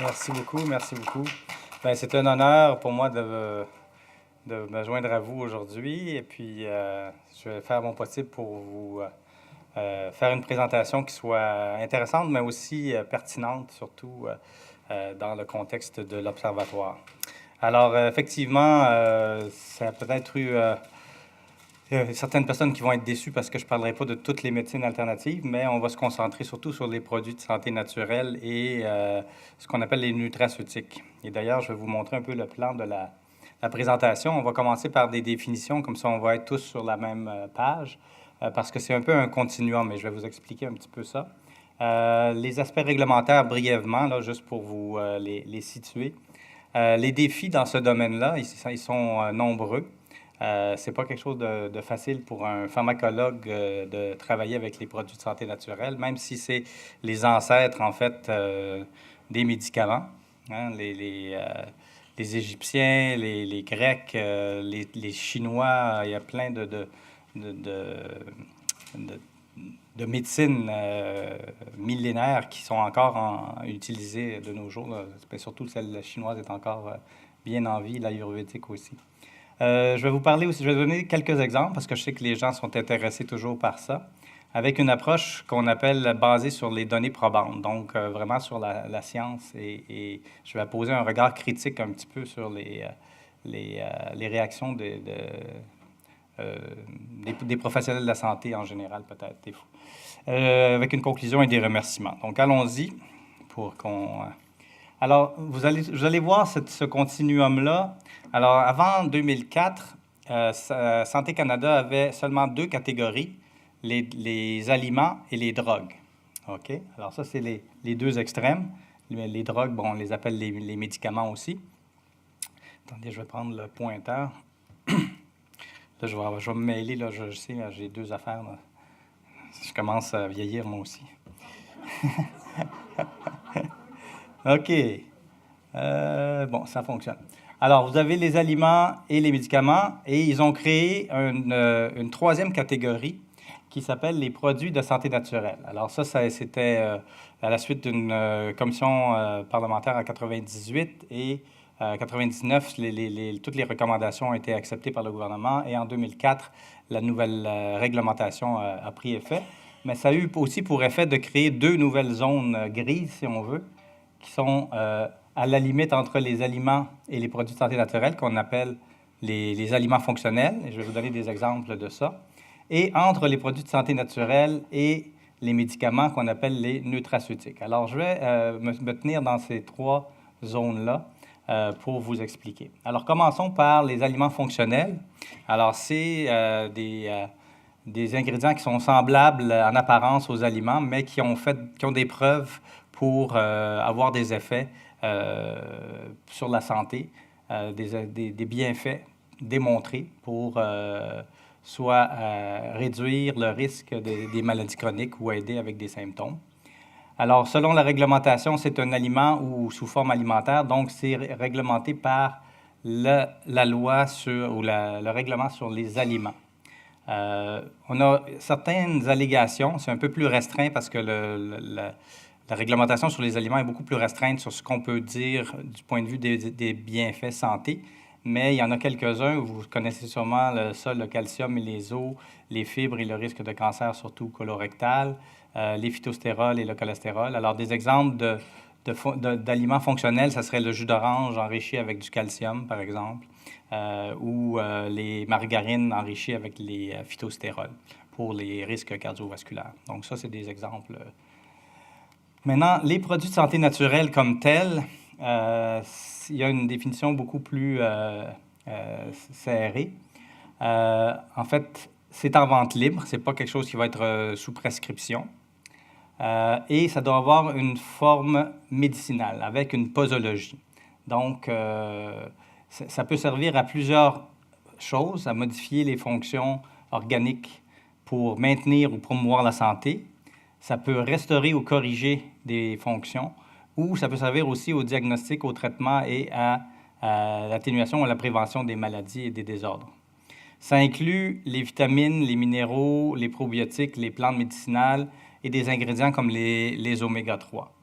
Merci beaucoup, merci beaucoup. Ben, c'est un honneur pour moi de me joindre à vous aujourd'hui et puis je vais faire mon possible pour vous faire une présentation qui soit intéressante mais aussi pertinente, surtout dans le contexte de l'Observatoire. Alors, effectivement, ça a peut-être eu certaines personnes qui vont être déçues parce que je ne parlerai pas de toutes les médecines alternatives, mais on va se concentrer surtout sur les produits de santé naturelle et ce qu'on appelle les nutraceutiques. Et d'ailleurs, je vais vous montrer un peu le plan de la présentation. On va commencer par des définitions, comme ça on va être tous sur la même page, parce que c'est un peu un continuum, et je vais vous expliquer un petit peu ça. Les aspects réglementaires brièvement, là, juste pour vous les situer. Les défis dans ce domaine-là, ils sont nombreux. C'est pas quelque chose de facile pour un pharmacologue de travailler avec les produits de santé naturelle, même si c'est les ancêtres, en fait, des médicaments. Hein, les Égyptiens, les Grecs, les Chinois, il y a plein de, de médecines millénaires qui sont encore utilisées de nos jours. Là. Surtout celle chinoise est encore bien en vie, l'ayurvédique aussi. Je vais vous parler aussi, je vais donner quelques exemples parce que je sais que les gens sont intéressés toujours par ça, avec une approche qu'on appelle basée sur les données probantes, donc vraiment sur la science et je vais poser un regard critique un petit peu sur les réactions des professionnels de la santé en général, peut-être, des fois. Avec une conclusion et des remerciements. Donc, allons-y pour qu'on... Alors, vous allez voir ce continuum-là. Alors, avant 2004, Santé Canada avait seulement deux catégories, les aliments et les drogues. OK? Alors, ça, c'est les deux extrêmes. Les drogues, bon, on les appelle les médicaments aussi. Attendez, je vais prendre le pointeur. Là, je vais me mêler, là, je sais, j'ai deux affaires. Là. Je commence à vieillir, moi aussi. OK. Bon, ça fonctionne. Alors, vous avez les aliments et les médicaments, et ils ont créé une troisième catégorie qui s'appelle les produits de santé naturelle. Alors ça c'était à la suite d'une commission parlementaire en 98 et 99, toutes les recommandations ont été acceptées par le gouvernement et en 2004, la nouvelle réglementation a pris effet. Mais ça a eu aussi pour effet de créer deux nouvelles zones grises, si on veut, qui sont à la limite entre les aliments et les produits de santé naturelle, qu'on appelle les aliments fonctionnels, et je vais vous donner des exemples de ça, et entre les produits de santé naturelle et les médicaments qu'on appelle les nutraceutiques. Alors, je vais me tenir dans ces trois zones-là pour vous expliquer. Alors, commençons par les aliments fonctionnels. Alors, c'est des ingrédients qui sont semblables en apparence aux aliments, mais qui ont des preuves pour avoir des effets sur la santé, des bienfaits démontrés pour soit réduire le risque des maladies chroniques ou aider avec des symptômes. Alors, selon la réglementation, c'est un aliment ou sous forme alimentaire, donc c'est réglementé par la loi ou le règlement sur les aliments. On a certaines allégations, c'est un peu plus restreint parce que la réglementation sur les aliments est beaucoup plus restreinte sur ce qu'on peut dire du point de vue des bienfaits santé, mais il y en a quelques-uns, vous connaissez sûrement le calcium et les os, les fibres et le risque de cancer, surtout colorectal, les phytostérols et le cholestérol. Alors, des exemples d'aliments fonctionnels, ça serait le jus d'orange enrichi avec du calcium, par exemple, ou les margarines enrichies avec les phytostérols pour les risques cardiovasculaires. Donc, ça, c'est des exemples. Maintenant, les produits de santé naturelle comme tels, il y a une définition beaucoup plus serrée. En fait, c'est en vente libre, c'est pas quelque chose qui va être sous prescription. Et ça doit avoir une forme médicinale avec une posologie. Donc, ça peut servir à plusieurs choses, à modifier les fonctions organiques pour maintenir ou promouvoir la santé. Ça peut restaurer ou corriger des fonctions, ou ça peut servir aussi au diagnostic, au traitement et à l'atténuation ou à la prévention des maladies et des désordres. Ça inclut les vitamines, les minéraux, les probiotiques, les plantes médicinales et des ingrédients comme les oméga 3.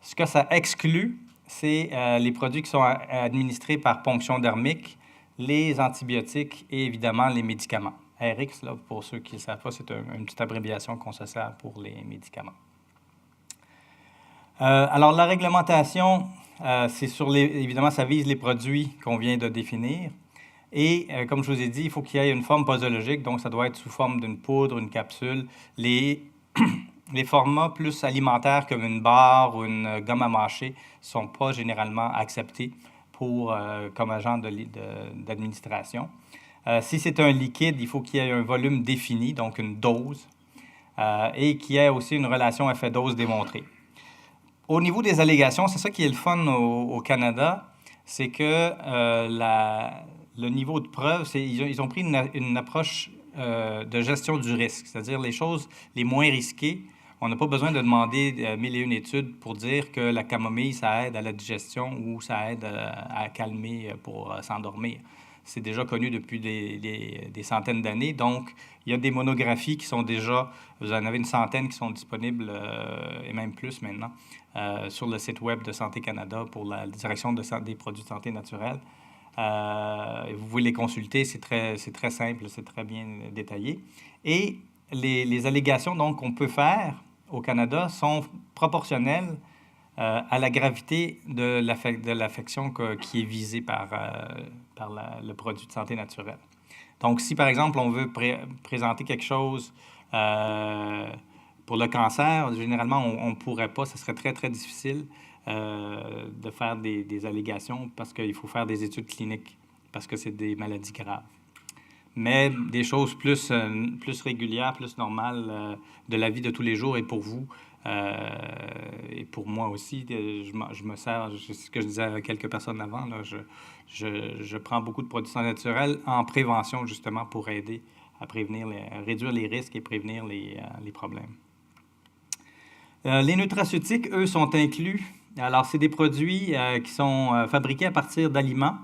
Ce que ça exclut, c'est les produits qui sont administrés par ponction dermique, les antibiotiques et évidemment les médicaments. RX, là, pour ceux qui ne le savent pas, c'est une petite abréviation qu'on se sert pour les médicaments. Alors, la réglementation, c'est évidemment, ça vise les produits qu'on vient de définir. Et comme je vous ai dit, il faut qu'il y ait une forme posologique, donc ça doit être sous forme d'une poudre, une capsule. Les formats plus alimentaires comme une barre ou une gomme à mâcher ne sont pas généralement acceptés comme agent d'administration. Si c'est un liquide, il faut qu'il y ait un volume défini, donc une dose, et qu'il y ait aussi une relation effet-dose démontrée. Au niveau des allégations, c'est ça qui est le fun au Canada, c'est que le niveau de preuve, ils ont pris une approche de gestion du risque, c'est-à-dire les choses les moins risquées. On n'a pas besoin de demander 1001 études pour dire que la camomille, ça aide à la digestion ou ça aide à calmer pour s'endormir. C'est déjà connu depuis des centaines d'années. Donc, il y a des monographies qui sont déjà, vous en avez une centaine qui sont disponibles, et même plus maintenant, sur le site web de Santé Canada pour la direction des produits de santé naturelle. Vous pouvez les consulter, c'est très simple, c'est très bien détaillé. Et les allégations donc qu'on peut faire au Canada sont proportionnelles à la gravité de l'affection qui est visée par le produit de santé naturelle. Donc, si par exemple on veut présenter quelque chose pour le cancer, généralement on ne pourrait pas, ce serait très très difficile de faire des allégations parce qu'il faut faire des études cliniques, parce que c'est des maladies graves. Mais des choses plus régulières, plus normales de la vie de tous les jours et pour vous et pour moi aussi, je me sers, c'est ce que je disais à quelques personnes avant, là, je prends beaucoup de produits naturels en prévention justement pour aider à réduire les risques et prévenir les problèmes. Les nutraceutiques, eux, sont inclus. Alors, c'est des produits qui sont fabriqués à partir d'aliments,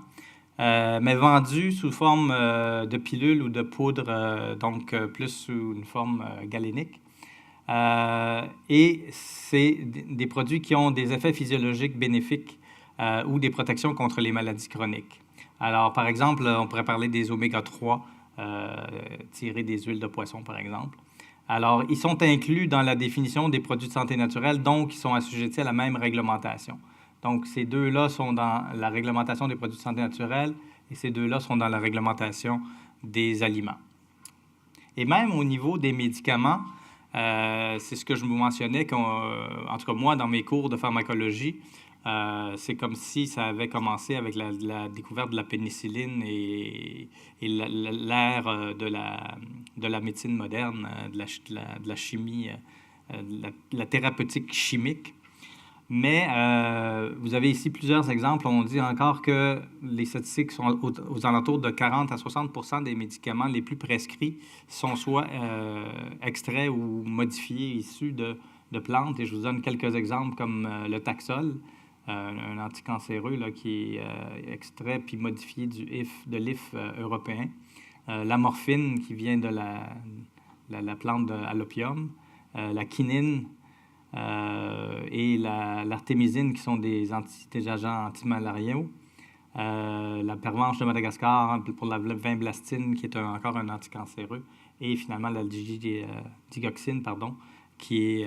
mais vendus sous forme de pilules ou de poudre, donc plus sous une forme galénique. Et c'est des produits qui ont des effets physiologiques bénéfiques ou des protections contre les maladies chroniques. Alors, par exemple, on pourrait parler des oméga-3 tirés des huiles de poisson, par exemple. Alors, ils sont inclus dans la définition des produits de santé naturelle, donc ils sont assujettis à la même réglementation. Donc, ces deux-là sont dans la réglementation des produits de santé naturelle et ces deux-là sont dans la réglementation des aliments. Et même au niveau des médicaments, c'est ce que je vous mentionnais, en tout cas moi, dans mes cours de pharmacologie, c'est comme si ça avait commencé avec la découverte de la pénicilline et l'ère de la médecine moderne, de la chimie, de la thérapeutique chimique. Mais vous avez ici plusieurs exemples. On dit encore que les statistiques sont aux alentours de 40 à 60 des médicaments les plus prescrits sont soit extraits ou modifiés issus de plantes. Et je vous donne quelques exemples comme le Taxol, un anticancéreux là, qui est extrait puis modifié de l'IF européen. La morphine qui vient de la plante à l'opium, la quinine, et l'artémisine, qui sont des agents antimalariaux. La pervenche de Madagascar pour la vinblastine, qui est encore un anticancéreux. Et finalement, la digoxine, qui est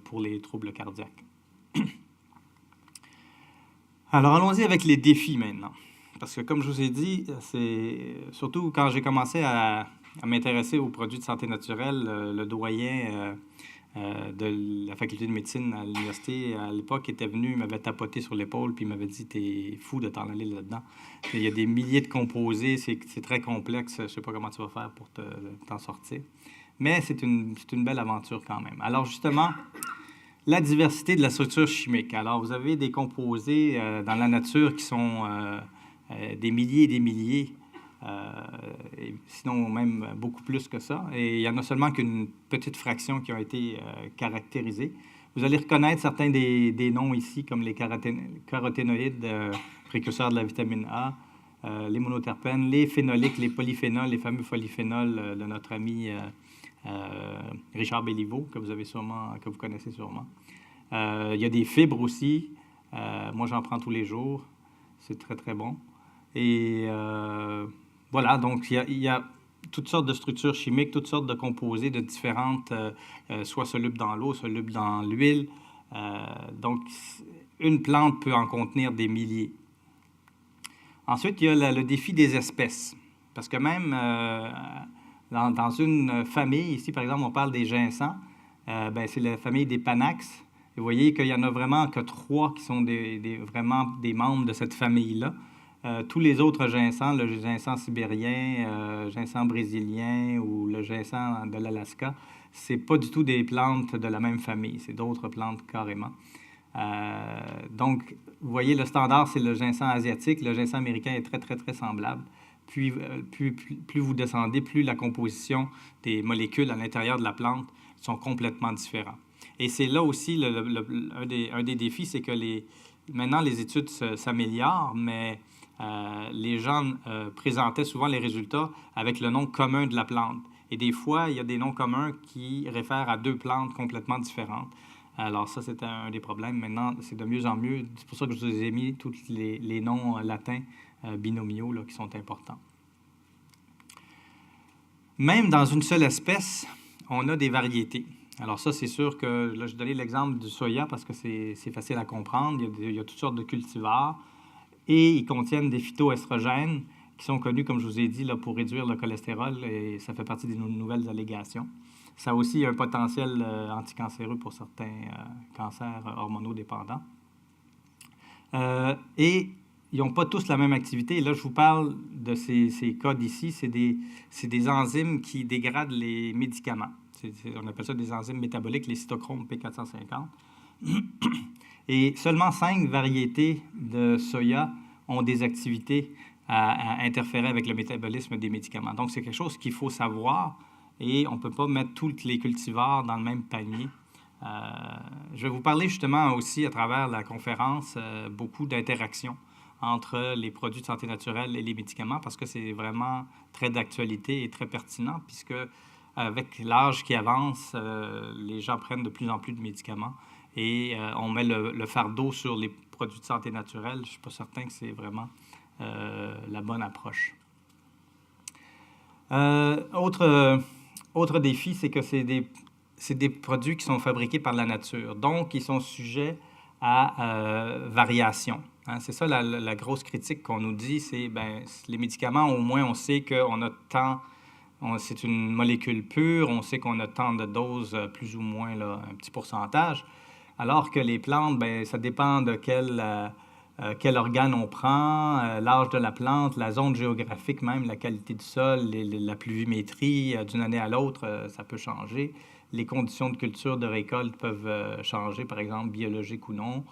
pour les troubles cardiaques. Alors, allons-y avec les défis maintenant. Parce que, comme je vous ai dit, c'est surtout quand j'ai commencé à m'intéresser aux produits de santé naturelle, le doyen de la faculté de médecine à l'université, à l'époque, était venu, m'avait tapoté sur l'épaule, puis il m'avait dit « T'es fou de t'en aller là-dedans. Il y a des milliers de composés, c'est très complexe, je sais pas comment tu vas faire pour t'en sortir. » Mais c'est une belle aventure quand même. Alors justement, la diversité de la structure chimique. Alors, vous avez des composés dans la nature qui sont des milliers et des milliers, sinon même beaucoup plus que ça. Et il n'y en a seulement qu'une petite fraction qui ont été caractérisés. Vous allez reconnaître certains des noms ici, comme les caroténoïdes, précurseurs de la vitamine A, les monoterpènes, les phénoliques, les polyphénols, les fameux polyphénols de notre ami Richard Béliveau, que vous connaissez sûrement. Il y a des fibres aussi, Moi, j'en prends tous les jours. C'est très, très bon. Et voilà, donc il y a toutes sortes de structures chimiques, toutes sortes de composés de différentes, soit solubles dans l'eau, solubles dans l'huile. Donc, une plante peut en contenir des milliers. Ensuite, il y a le défi des espèces. Parce que même dans une famille, ici par exemple, on parle des ginseng, ben, c'est la famille des Panax. Et vous voyez qu'il n'y en a vraiment que 3 qui sont vraiment des membres de cette famille-là. Tous les autres ginseng, le ginseng sibérien, ginseng brésilien ou le ginseng de l'Alaska, c'est pas du tout des plantes de la même famille, c'est d'autres plantes carrément. Donc, vous voyez, le standard, c'est le ginseng asiatique. Le ginseng américain est très, très, très semblable. Puis, plus vous descendez, plus la composition des molécules à l'intérieur de la plante sont complètement différentes. Et c'est là aussi un des défis, c'est que maintenant, les études s'améliorent, mais les gens présentaient souvent les résultats avec le nom commun de la plante. Et des fois, il y a des noms communs qui réfèrent à 2 plantes complètement différentes. Alors ça, c'était un des problèmes. Maintenant, c'est de mieux en mieux. C'est pour ça que je vous ai mis tous les noms latins binomiaux là, qui sont importants. Même dans une seule espèce, on a des variétés. Alors ça, c'est sûr que, là, je donnais l'exemple du soya parce que c'est facile à comprendre. Il y a toutes sortes de cultivars et ils contiennent des phytoestrogènes qui sont connus, comme je vous ai dit, là, pour réduire le cholestérol et ça fait partie des nouvelles allégations. Ça a aussi un potentiel anticancéreux pour certains cancers hormonodépendants. Et ils n'ont pas tous la même activité. Et là, je vous parle de ces codes ici. C'est des enzymes qui dégradent les médicaments. On appelle ça des enzymes métaboliques, les cytochromes P450. Et seulement 5 variétés de soya ont des activités à interférer avec le métabolisme des médicaments. Donc, c'est quelque chose qu'il faut savoir. Et on ne peut pas mettre tous les cultivars dans le même panier. Je vais vous parler justement aussi à travers la conférence beaucoup d'interactions entre les produits de santé naturelle et les médicaments parce que c'est vraiment très d'actualité et très pertinent puisque avec l'âge qui avance, les gens prennent de plus en plus de médicaments et on met le fardeau sur les produits de santé naturelle. Je ne suis pas certain que c'est vraiment la bonne approche. Autre défi, c'est que c'est des produits qui sont fabriqués par la nature. Donc, ils sont sujets à variation. Hein? C'est ça la grosse critique qu'on nous dit, c'est les médicaments, au moins, on sait qu'on a tant... c'est une molécule pure, on sait qu'on a tant de doses, plus ou moins là, un petit pourcentage. Alors que les plantes, ça dépend de quel organe on prend, l'âge de la plante, la zone géographique même, la qualité du sol, la pluviométrie, d'une année à l'autre, ça peut changer. Les conditions de culture, de récolte peuvent changer, par exemple, biologiques ou non.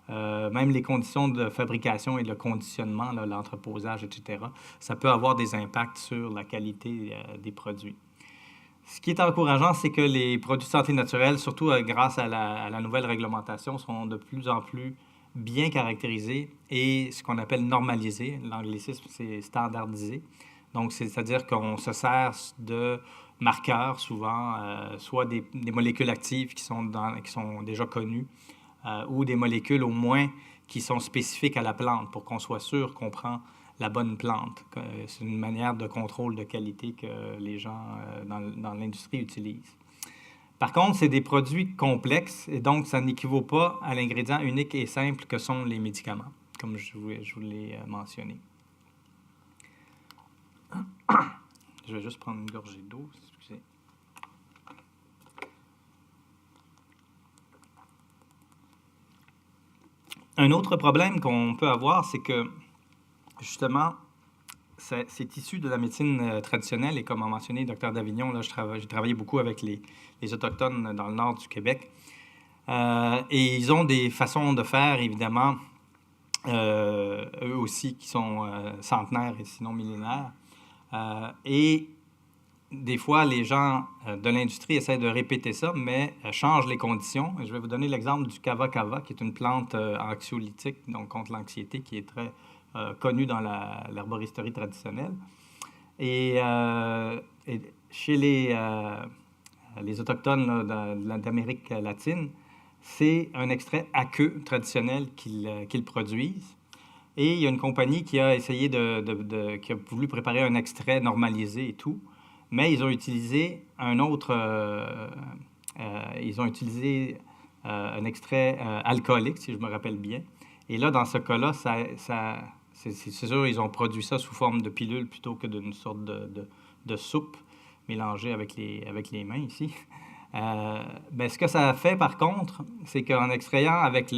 Même les conditions de fabrication et de conditionnement, l'entreposage, etc., ça peut avoir des impacts sur la qualité des produits. Ce qui est encourageant, c'est que les produits de santé naturelle, surtout grâce à la nouvelle réglementation, sont de plus en plus bien caractérisés et ce qu'on appelle normalisés. L'anglicisme, c'est standardisé. Donc, c'est-à-dire qu'on se sert de marqueurs, souvent, soit des molécules actives qui sont déjà connues ou des molécules au moins qui sont spécifiques à la plante pour qu'on soit sûr qu'on prend la bonne plante. C'est une manière de contrôle de qualité que les gens dans l'industrie utilisent. Par contre, c'est des produits complexes et donc ça n'équivaut pas à l'ingrédient unique et simple que sont les médicaments, comme je vous l'ai mentionné. Je vais juste prendre une gorgée d'eau, excusez. Un autre problème qu'on peut avoir, c'est que, justement, c'est issu de la médecine traditionnelle et comme a mentionné Dr Davignon, là, j'ai travaillé beaucoup avec les Autochtones dans le nord du Québec. Et ils ont des façons de faire, évidemment, eux aussi, qui sont centenaires et sinon millénaires. Et des fois, les gens de l'industrie essaient de répéter ça, mais changent les conditions. Et je vais vous donner l'exemple du kava-kava, qui est une plante anxiolytique, donc contre l'anxiété, qui est très connue dans l'herboristerie traditionnelle. Et chez les Autochtones là, d'Amérique latine, c'est un extrait aqueux traditionnel qu'ils produisent. Et il y a une compagnie qui a essayé qui a voulu préparer un extrait normalisé et tout, mais ils ont utilisé un autre, ils ont utilisé un extrait alcoolique, si je me rappelle bien. Et là, dans ce cas-là, c'est sûr, ils ont produit ça sous forme de pilule plutôt que d'une sorte de soupe mélangée avec les mains ici. Ben, ce que ça a fait, par contre, c'est qu'en extrayant avec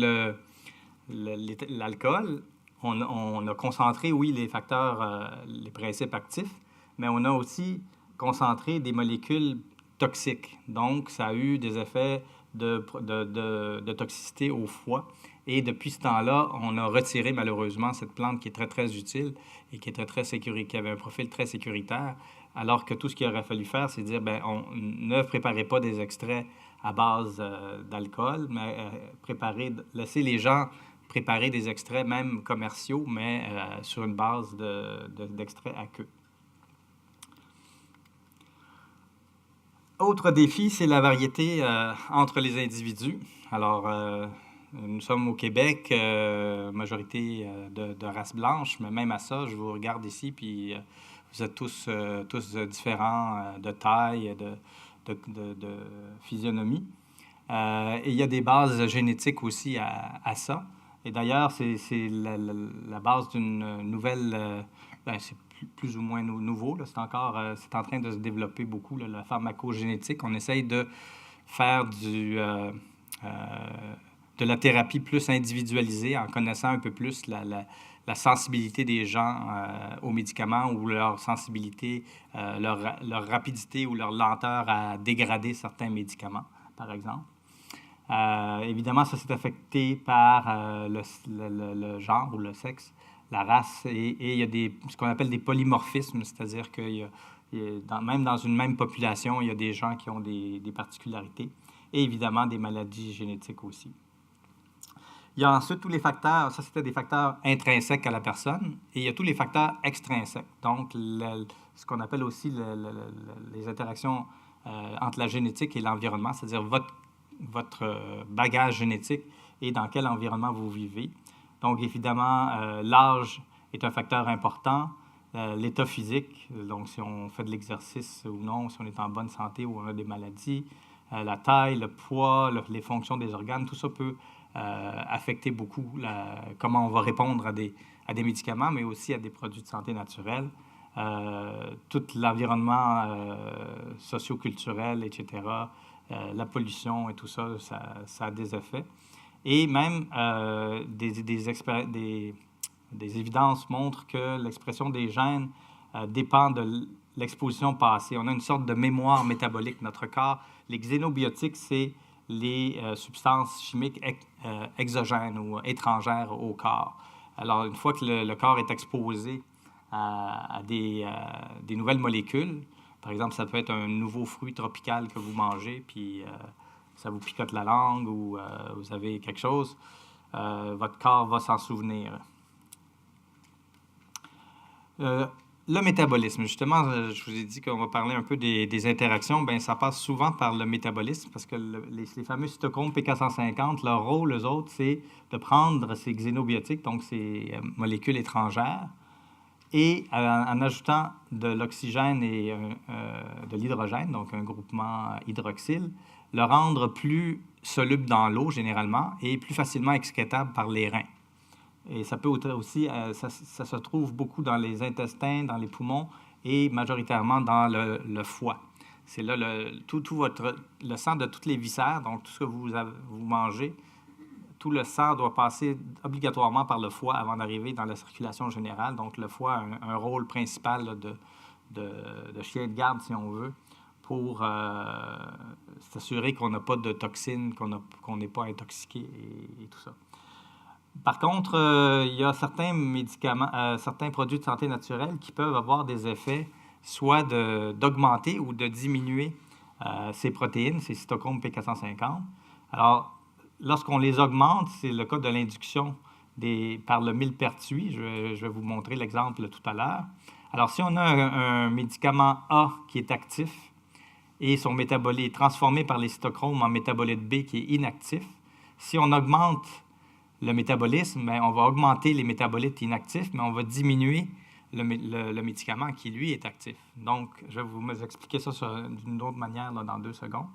l'alcool, on a concentré, oui, les facteurs, les principes actifs, mais on a aussi concentré des molécules toxiques. Donc, ça a eu des effets de toxicité au foie. Et depuis ce temps-là, on a retiré malheureusement cette plante qui est très, très utile et qui était qui avait un profil très sécuritaire, alors que tout ce qu'il aurait fallu faire, c'est dire, ben, on ne préparez pas des extraits à base d'alcool, mais laissez les gens préparer des extraits, même commerciaux, mais sur une base d'extraits aqueux. Autre défi, c'est la variété entre les individus. Alors, nous sommes au Québec, majorité de race blanche, mais même à ça, je vous regarde ici, puis vous êtes tous différents de taille, de physionomie. Et il y a des bases génétiques aussi à ça. Et d'ailleurs, c'est la base d'une nouvelle... c'est plus ou moins nouveau. C'est en train de se développer beaucoup, la pharmacogénétique. On essaye de faire de la thérapie plus individualisée en connaissant un peu plus la sensibilité des gens aux médicaments ou leur sensibilité, leur rapidité ou leur lenteur à dégrader certains médicaments, par exemple. Évidemment, ça s'est affecté par le genre ou le sexe, la race, et il y a ce qu'on appelle des polymorphismes, c'est-à-dire que même dans une même population, il y a des gens qui ont des particularités, et évidemment des maladies génétiques aussi. Il y a ensuite tous les facteurs, ça c'était des facteurs intrinsèques à la personne, et il y a tous les facteurs extrinsèques, donc ce qu'on appelle aussi les interactions entre la génétique et l'environnement, c'est-à-dire votre bagage génétique et dans quel environnement vous vivez. Donc, évidemment, l'âge est un facteur important, l'état physique, donc si on fait de l'exercice ou non, si on est en bonne santé ou on a des maladies, la taille, le poids, les fonctions des organes, tout ça peut affecter beaucoup comment on va répondre à des médicaments, mais aussi à des produits de santé naturels. Tout l'environnement socio-culturel, etc., la pollution et tout ça, ça a des effets. Et même des évidences montrent que l'expression des gènes dépend de l'exposition passée. On a une sorte de mémoire métabolique. Notre corps, les xénobiotiques, c'est les substances chimiques exogènes ou étrangères au corps. Alors, une fois que le corps est exposé à des nouvelles molécules, par exemple, ça peut être un nouveau fruit tropical que vous mangez, puis ça vous picote la langue ou vous avez quelque chose, votre corps va s'en souvenir. Le métabolisme, justement, je vous ai dit qu'on va parler un peu des interactions. Bien, ça passe souvent par le métabolisme parce que les fameux cytochromes P450, leur rôle, eux autres, c'est de prendre ces xénobiotiques, donc ces molécules étrangères, et en ajoutant de l'oxygène et de l'hydrogène, donc un groupement hydroxyle, le rendre plus soluble dans l'eau, généralement, et plus facilement excrétable par les reins. Et ça peut aussi, ça se trouve beaucoup dans les intestins, dans les poumons et majoritairement dans le foie. C'est là le sang de toutes les viscères, donc tout ce que vous mangez, tout le sang doit passer obligatoirement par le foie avant d'arriver dans la circulation générale. Donc le foie a un rôle principal là, de chien de garde, si on veut, pour s'assurer qu'on n'a pas de toxines, qu'on n'est pas intoxiqué et tout ça. Par contre, il y a certains médicaments, certains produits de santé naturelle qui peuvent avoir des effets soit d'augmenter ou de diminuer ces protéines, ces cytochromes P450. Alors, lorsqu'on les augmente, c'est le cas de l'induction par le millepertuis. Je vais vous montrer l'exemple tout à l'heure. Alors, si on a un médicament A qui est actif et son métabolite est transformé par les cytochromes en métabolite B qui est inactif, si on augmente le métabolisme, bien, on va augmenter les métabolites inactifs, mais on va diminuer le médicament qui, lui, est actif. Donc, je vais vous expliquer ça d'une autre manière là, dans 2 secondes.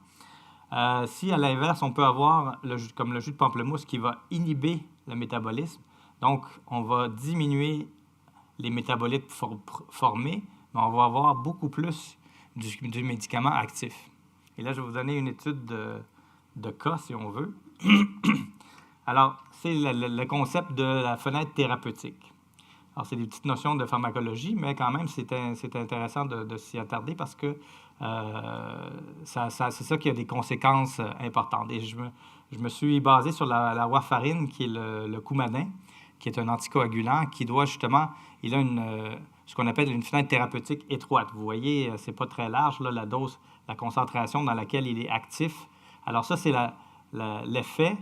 Si, à l'inverse, on peut avoir, comme le jus de pamplemousse, qui va inhiber le métabolisme, donc on va diminuer les métabolites formés, mais on va avoir beaucoup plus du médicament actif. Et là, je vais vous donner une étude de cas, si on veut. Alors, c'est le concept de la fenêtre thérapeutique. Alors, c'est des petites notions de pharmacologie, mais quand même, c'est intéressant de s'y attarder parce que c'est ça qui a des conséquences importantes. Et je me suis basé sur la warfarine, qui est le Coumadin, qui est un anticoagulant, qui doit justement, il a ce qu'on appelle une fenêtre thérapeutique étroite. Vous voyez, c'est pas très large, là, la dose, la concentration dans laquelle il est actif. Alors ça, c'est l'effet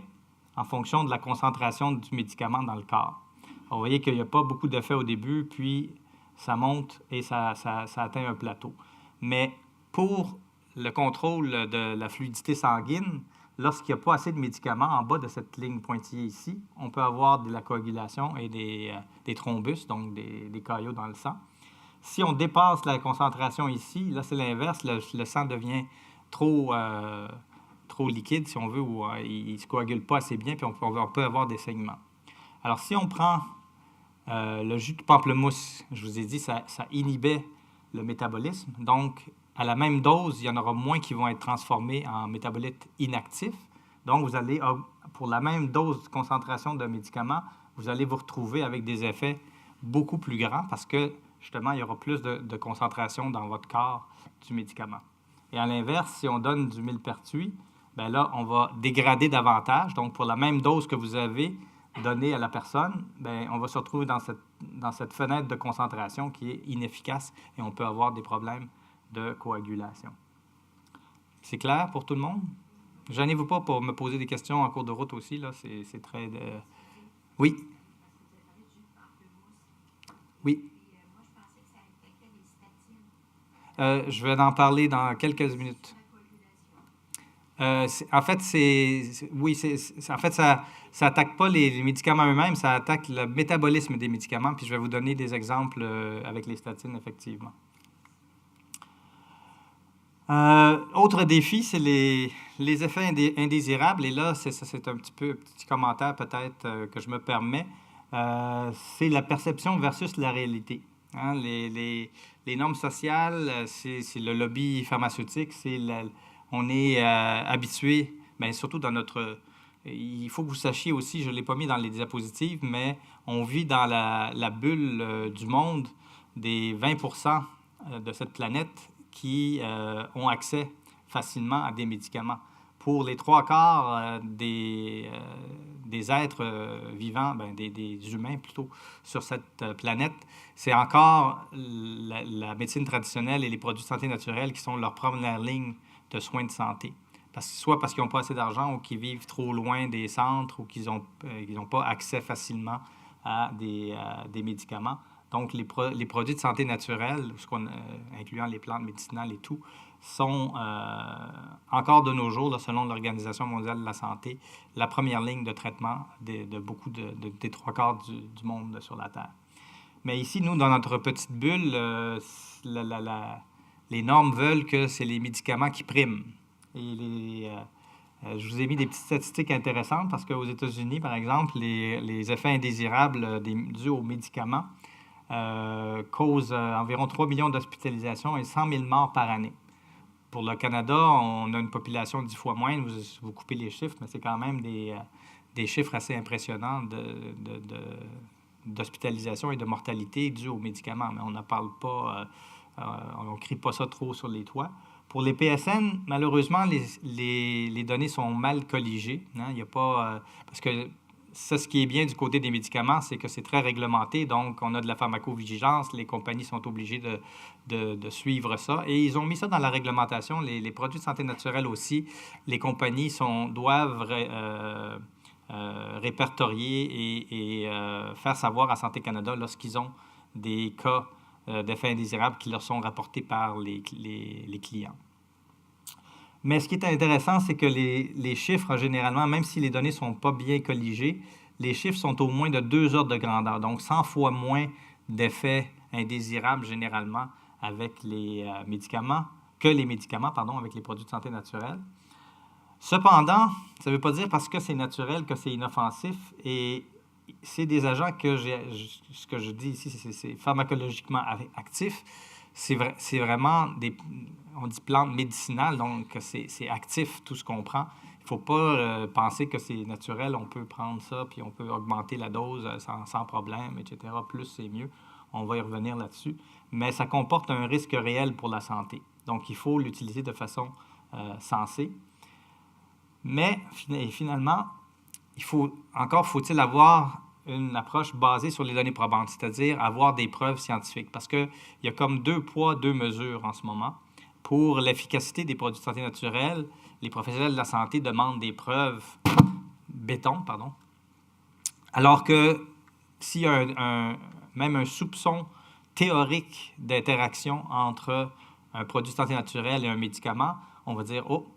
en fonction de la concentration du médicament dans le corps. Alors, vous voyez qu'il n'y a pas beaucoup d'effet au début, puis ça monte et ça atteint un plateau. Mais pour le contrôle de la fluidité sanguine, lorsqu'il n'y a pas assez de médicaments en bas de cette ligne pointillée ici, on peut avoir de la coagulation et des thrombus, donc des caillots dans le sang. Si on dépasse la concentration ici, là c'est l'inverse, le sang devient trop liquide, si on veut, ou il ne se coagule pas assez bien, puis on peut avoir des saignements. Alors si on prend le jus de pamplemousse, je vous ai dit, ça inhibait le métabolisme, donc à la même dose, il y en aura moins qui vont être transformés en métabolites inactifs. Donc, vous allez, pour la même dose de concentration de médicaments, vous allez vous retrouver avec des effets beaucoup plus grands parce que, justement, il y aura plus de concentration dans votre corps du médicament. Et à l'inverse, si on donne du millepertuis, bien là, on va dégrader davantage. Donc, pour la même dose que vous avez donnée à la personne, bien, on va se retrouver dans cette fenêtre de concentration qui est inefficace et on peut avoir des problèmes de coagulation. C'est clair pour tout le monde? Gênez-vous pas pour me poser des questions en cours de route aussi, là, c'est très... Oui? Oui? Je vais en parler dans quelques minutes. En fait, ça n'attaque pas les médicaments eux-mêmes, ça attaque le métabolisme des médicaments, puis je vais vous donner des exemples avec les statines, effectivement. Autre défi, c'est les effets indésirables. Et là, c'est un petit commentaire peut-être que je me permets. C'est la perception versus la réalité. Hein? Les normes sociales, c'est le lobby pharmaceutique. On est habitué, bien, surtout dans notre... Il faut que vous sachiez aussi, je ne l'ai pas mis dans les diapositives, mais on vit dans la bulle du monde des 20% de cette planète qui ont accès facilement à des médicaments. Pour les 3/4 des êtres vivants, ben des humains plutôt, sur cette planète, c'est encore la médecine traditionnelle et les produits de santé naturelle qui sont leur première ligne de soins de santé. Soit parce qu'ils n'ont pas assez d'argent ou qu'ils vivent trop loin des centres ou qu'ils n'ont pas accès facilement à des médicaments. Donc, les produits de santé naturelle, incluant les plantes médicinales et tout, sont encore de nos jours, là, selon l'Organisation mondiale de la santé, la première ligne de traitement de beaucoup des 3/4 du monde sur la Terre. Mais ici, nous, dans notre petite bulle, les normes veulent que c'est les médicaments qui priment. Et je vous ai mis des petites statistiques intéressantes parce qu'aux États-Unis, par exemple, les effets indésirables dus aux médicaments causent environ 3 millions d'hospitalisations et 100 000 morts par année. Pour le Canada, on a une population 10 fois moindre. Vous coupez les chiffres, mais c'est quand même des chiffres assez impressionnants d'hospitalisation et de mortalité dues aux médicaments. Mais on n'en parle pas, on ne crie pas ça trop sur les toits. Pour les PSN, malheureusement, les données sont mal colligées. Hein? Il y a pas, parce que ça, ce qui est bien du côté des médicaments, c'est que c'est très réglementé. Donc, on a de la pharmacovigilance. Les compagnies sont obligées de suivre ça. Et ils ont mis ça dans la réglementation. Les produits de santé naturelle aussi, les compagnies doivent répertorier et faire savoir à Santé Canada lorsqu'ils ont des cas d'effets indésirables qui leur sont rapportés par les clients. Mais ce qui est intéressant, c'est que les chiffres, généralement, même si les données ne sont pas bien colligées, les chiffres sont au moins de 2 ordres de grandeur, donc 100 fois moins d'effets indésirables généralement avec les médicaments que les médicaments, pardon, avec les produits de santé naturels. Cependant, ça ne veut pas dire parce que c'est naturel que c'est inoffensif et c'est des agents que ce que je dis ici, c'est pharmacologiquement actif. C'est vraiment on dit plantes médicinales, donc c'est actif tout ce qu'on prend. Il ne faut pas penser que c'est naturel, on peut prendre ça, puis on peut augmenter la dose sans problème, etc. Plus, c'est mieux. On va y revenir là-dessus. Mais ça comporte un risque réel pour la santé. Donc, il faut l'utiliser de façon sensée. Mais finalement, encore faut-il avoir une approche basée sur les données probantes, c'est-à-dire avoir des preuves scientifiques. Parce qu'il y a comme 2 poids, 2 mesures en ce moment. Pour l'efficacité des produits de santé naturels, les professionnels de la santé demandent des preuves béton, pardon. Alors que s'il y a même un soupçon théorique d'interaction entre un produit de santé naturelle et un médicament, on va dire, oh,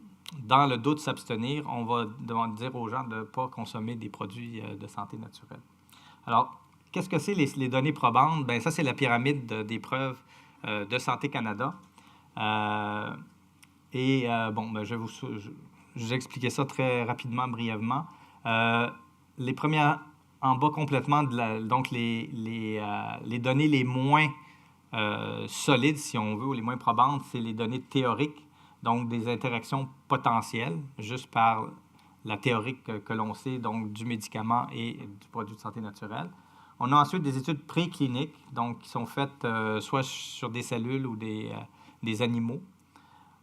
dans le doute s'abstenir, on va dire aux gens de ne pas consommer des produits de santé naturelle. Alors, qu'est-ce que c'est les données probantes? Bien, ça, c'est la pyramide des preuves de Santé Canada. Bon, ben, je vais expliquer ça très rapidement, brièvement. Les premières, en bas complètement, donc les données les moins solides, si on veut, ou les moins probantes, c'est les données théoriques, donc des interactions potentielles, juste par la théorie que l'on sait, donc du médicament et du produit de santé naturelle. On a ensuite des études précliniques, donc qui sont faites soit sur des cellules ou des animaux.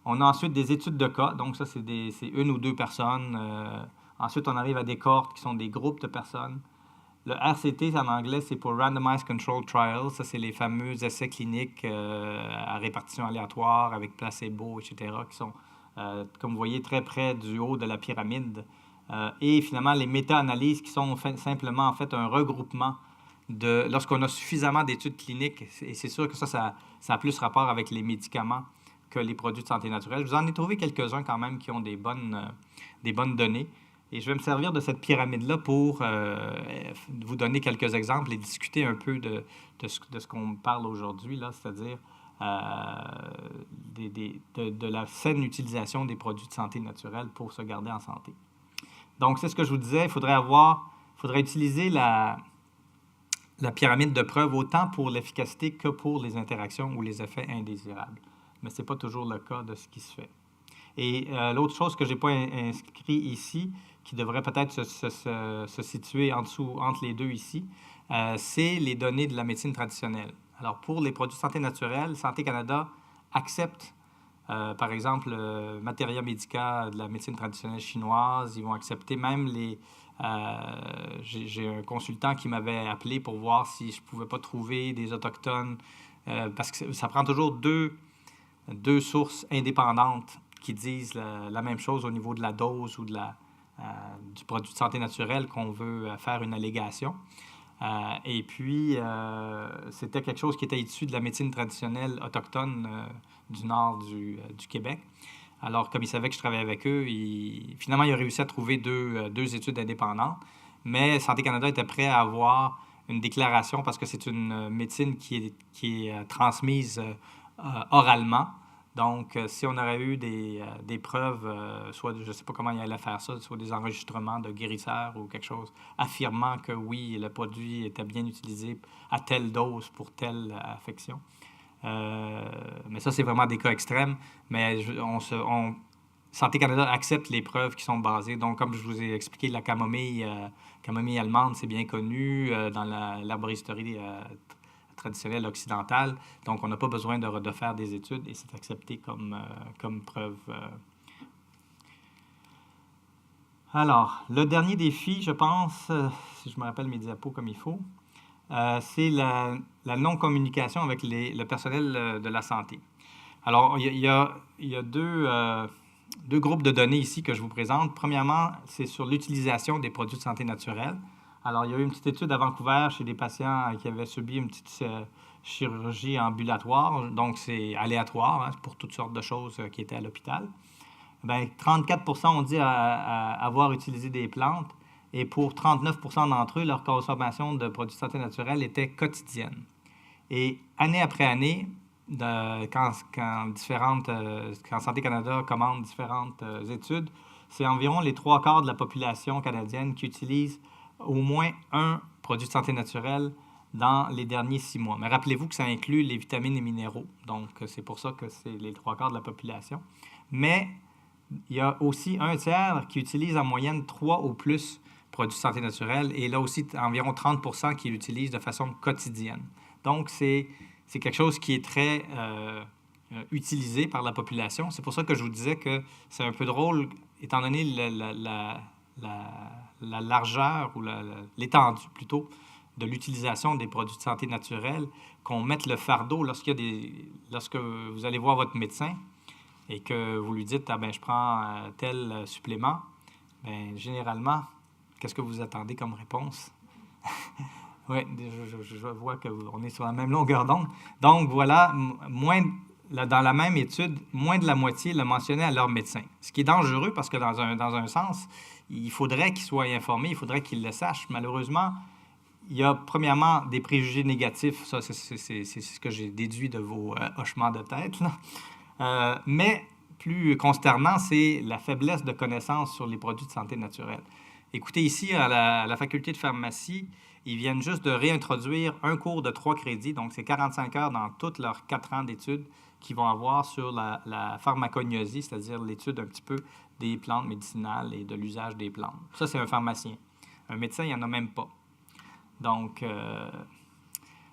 On a ensuite des études de cas, donc ça, c'est 1 ou 2 personnes. Ensuite, on arrive à des cohortes qui sont des groupes de personnes. Le RCT, en anglais, c'est pour Randomized Controlled Trials. Ça, c'est les fameux essais cliniques à répartition aléatoire avec placebo, etc., qui sont, comme vous voyez, très près du haut de la pyramide. Et finalement, les méta-analyses qui sont simplement, en fait, un regroupement lorsqu'on a suffisamment d'études cliniques, et c'est sûr que ça a plus rapport avec les médicaments que les produits de santé naturelle. Je vous en ai trouvé quelques-uns quand même qui ont des bonnes données. Et je vais me servir de cette pyramide-là pour vous donner quelques exemples et discuter un peu de ce qu'on parle aujourd'hui, là, c'est-à-dire de la saine utilisation des produits de santé naturelle pour se garder en santé. Donc, c'est ce que je vous disais, il faudrait utiliser la pyramide de preuves autant pour l'efficacité que pour les interactions ou les effets indésirables. Mais ce n'est pas toujours le cas de ce qui se fait. Et l'autre chose que je n'ai pas inscrit ici, qui devrait peut-être se situer en dessous, entre les deux ici, c'est les données de la médecine traditionnelle. Alors, pour les produits de santé naturelle, Santé Canada accepte, par exemple, Materia Medica de la médecine traditionnelle chinoise. Ils vont accepter même j'ai un consultant qui m'avait appelé pour voir si je ne pouvais pas trouver des autochtones, parce que ça prend toujours deux sources indépendantes qui disent la même chose au niveau de la dose ou du produit de santé naturelle qu'on veut faire une allégation. Et puis, c'était quelque chose qui était issu de la médecine traditionnelle autochtone du nord du Québec. Alors, comme ils savaient que je travaillais avec eux, finalement, ils ont réussi à trouver deux études indépendantes. Mais Santé Canada était prêt à avoir une déclaration parce que c'est une médecine qui est transmise oralement. Donc, si on aurait eu des preuves, soit je ne sais pas comment ils allaient faire ça, soit des enregistrements de guérisseurs ou quelque chose, affirmant que oui, le produit était bien utilisé à telle dose pour telle affection. Mais ça, c'est vraiment des cas extrêmes. Mais Santé Canada accepte les preuves qui sont basées. Donc, comme je vous ai expliqué, la camomille allemande, c'est bien connu dans l'herboristerie traditionnelle occidentale. Donc, on n'a pas besoin de faire des études et c'est accepté comme preuve. Alors, le dernier défi, je pense, si je me rappelle mes diapos comme il faut, c'est la non-communication avec le personnel de la santé. Alors, il y a deux groupes de données ici que je vous présente. Premièrement, c'est sur l'utilisation des produits de santé naturelle. Alors, il y a eu une petite étude à Vancouver chez des patients qui avaient subi une petite chirurgie ambulatoire. Donc, c'est aléatoire pour toutes sortes de choses qui étaient à l'hôpital. bien, 34 ont dit avoir utilisé des plantes. Et pour 39 d'entre eux, leur consommation de produits de santé naturelle était quotidienne. Et année après année, quand Santé Canada commande différentes études, c'est environ les 3/4 de la population canadienne qui utilise au moins un produit de santé naturelle dans les derniers 6 mois. Mais rappelez-vous que ça inclut les vitamines et minéraux. Donc, c'est pour ça que c'est les 3/4 de la population. Mais il y a aussi un tiers qui utilise en moyenne 3 ou plus produits de santé naturelle, et là aussi environ 30 qui l'utilisent de façon quotidienne. Donc, c'est quelque chose qui est très utilisé par la population. C'est pour ça que je vous disais que c'est un peu drôle, étant donné la largeur ou l'étendue plutôt de l'utilisation des produits de santé naturelle, qu'on mette le fardeau lorsque vous allez voir votre médecin et que vous lui dites « Ah ben, je prends tel supplément », bien, généralement, qu'est-ce que vous attendez comme réponse? Oui, je vois qu'on est sur la même longueur d'onde. Donc, voilà, dans la même étude, moins de la moitié le mentionnaient à leur médecin. Ce qui est dangereux parce que, dans un sens, il faudrait qu'ils soient informés, il faudrait qu'ils le sachent. Malheureusement, il y a premièrement des préjugés négatifs. Ça, c'est ce que j'ai déduit de vos hochements de tête, là. Mais plus consternant, c'est la faiblesse de connaissances sur les produits de santé naturelle. Écoutez, ici, à la faculté de pharmacie, ils viennent juste de réintroduire un cours de 3 crédits, donc c'est 45 heures dans toutes leurs 4 ans d'études qu'ils vont avoir sur la pharmacognosie, c'est-à-dire l'étude un petit peu des plantes médicinales et de l'usage des plantes. Ça, c'est un pharmacien. Un médecin, il n'y en a même pas. Donc,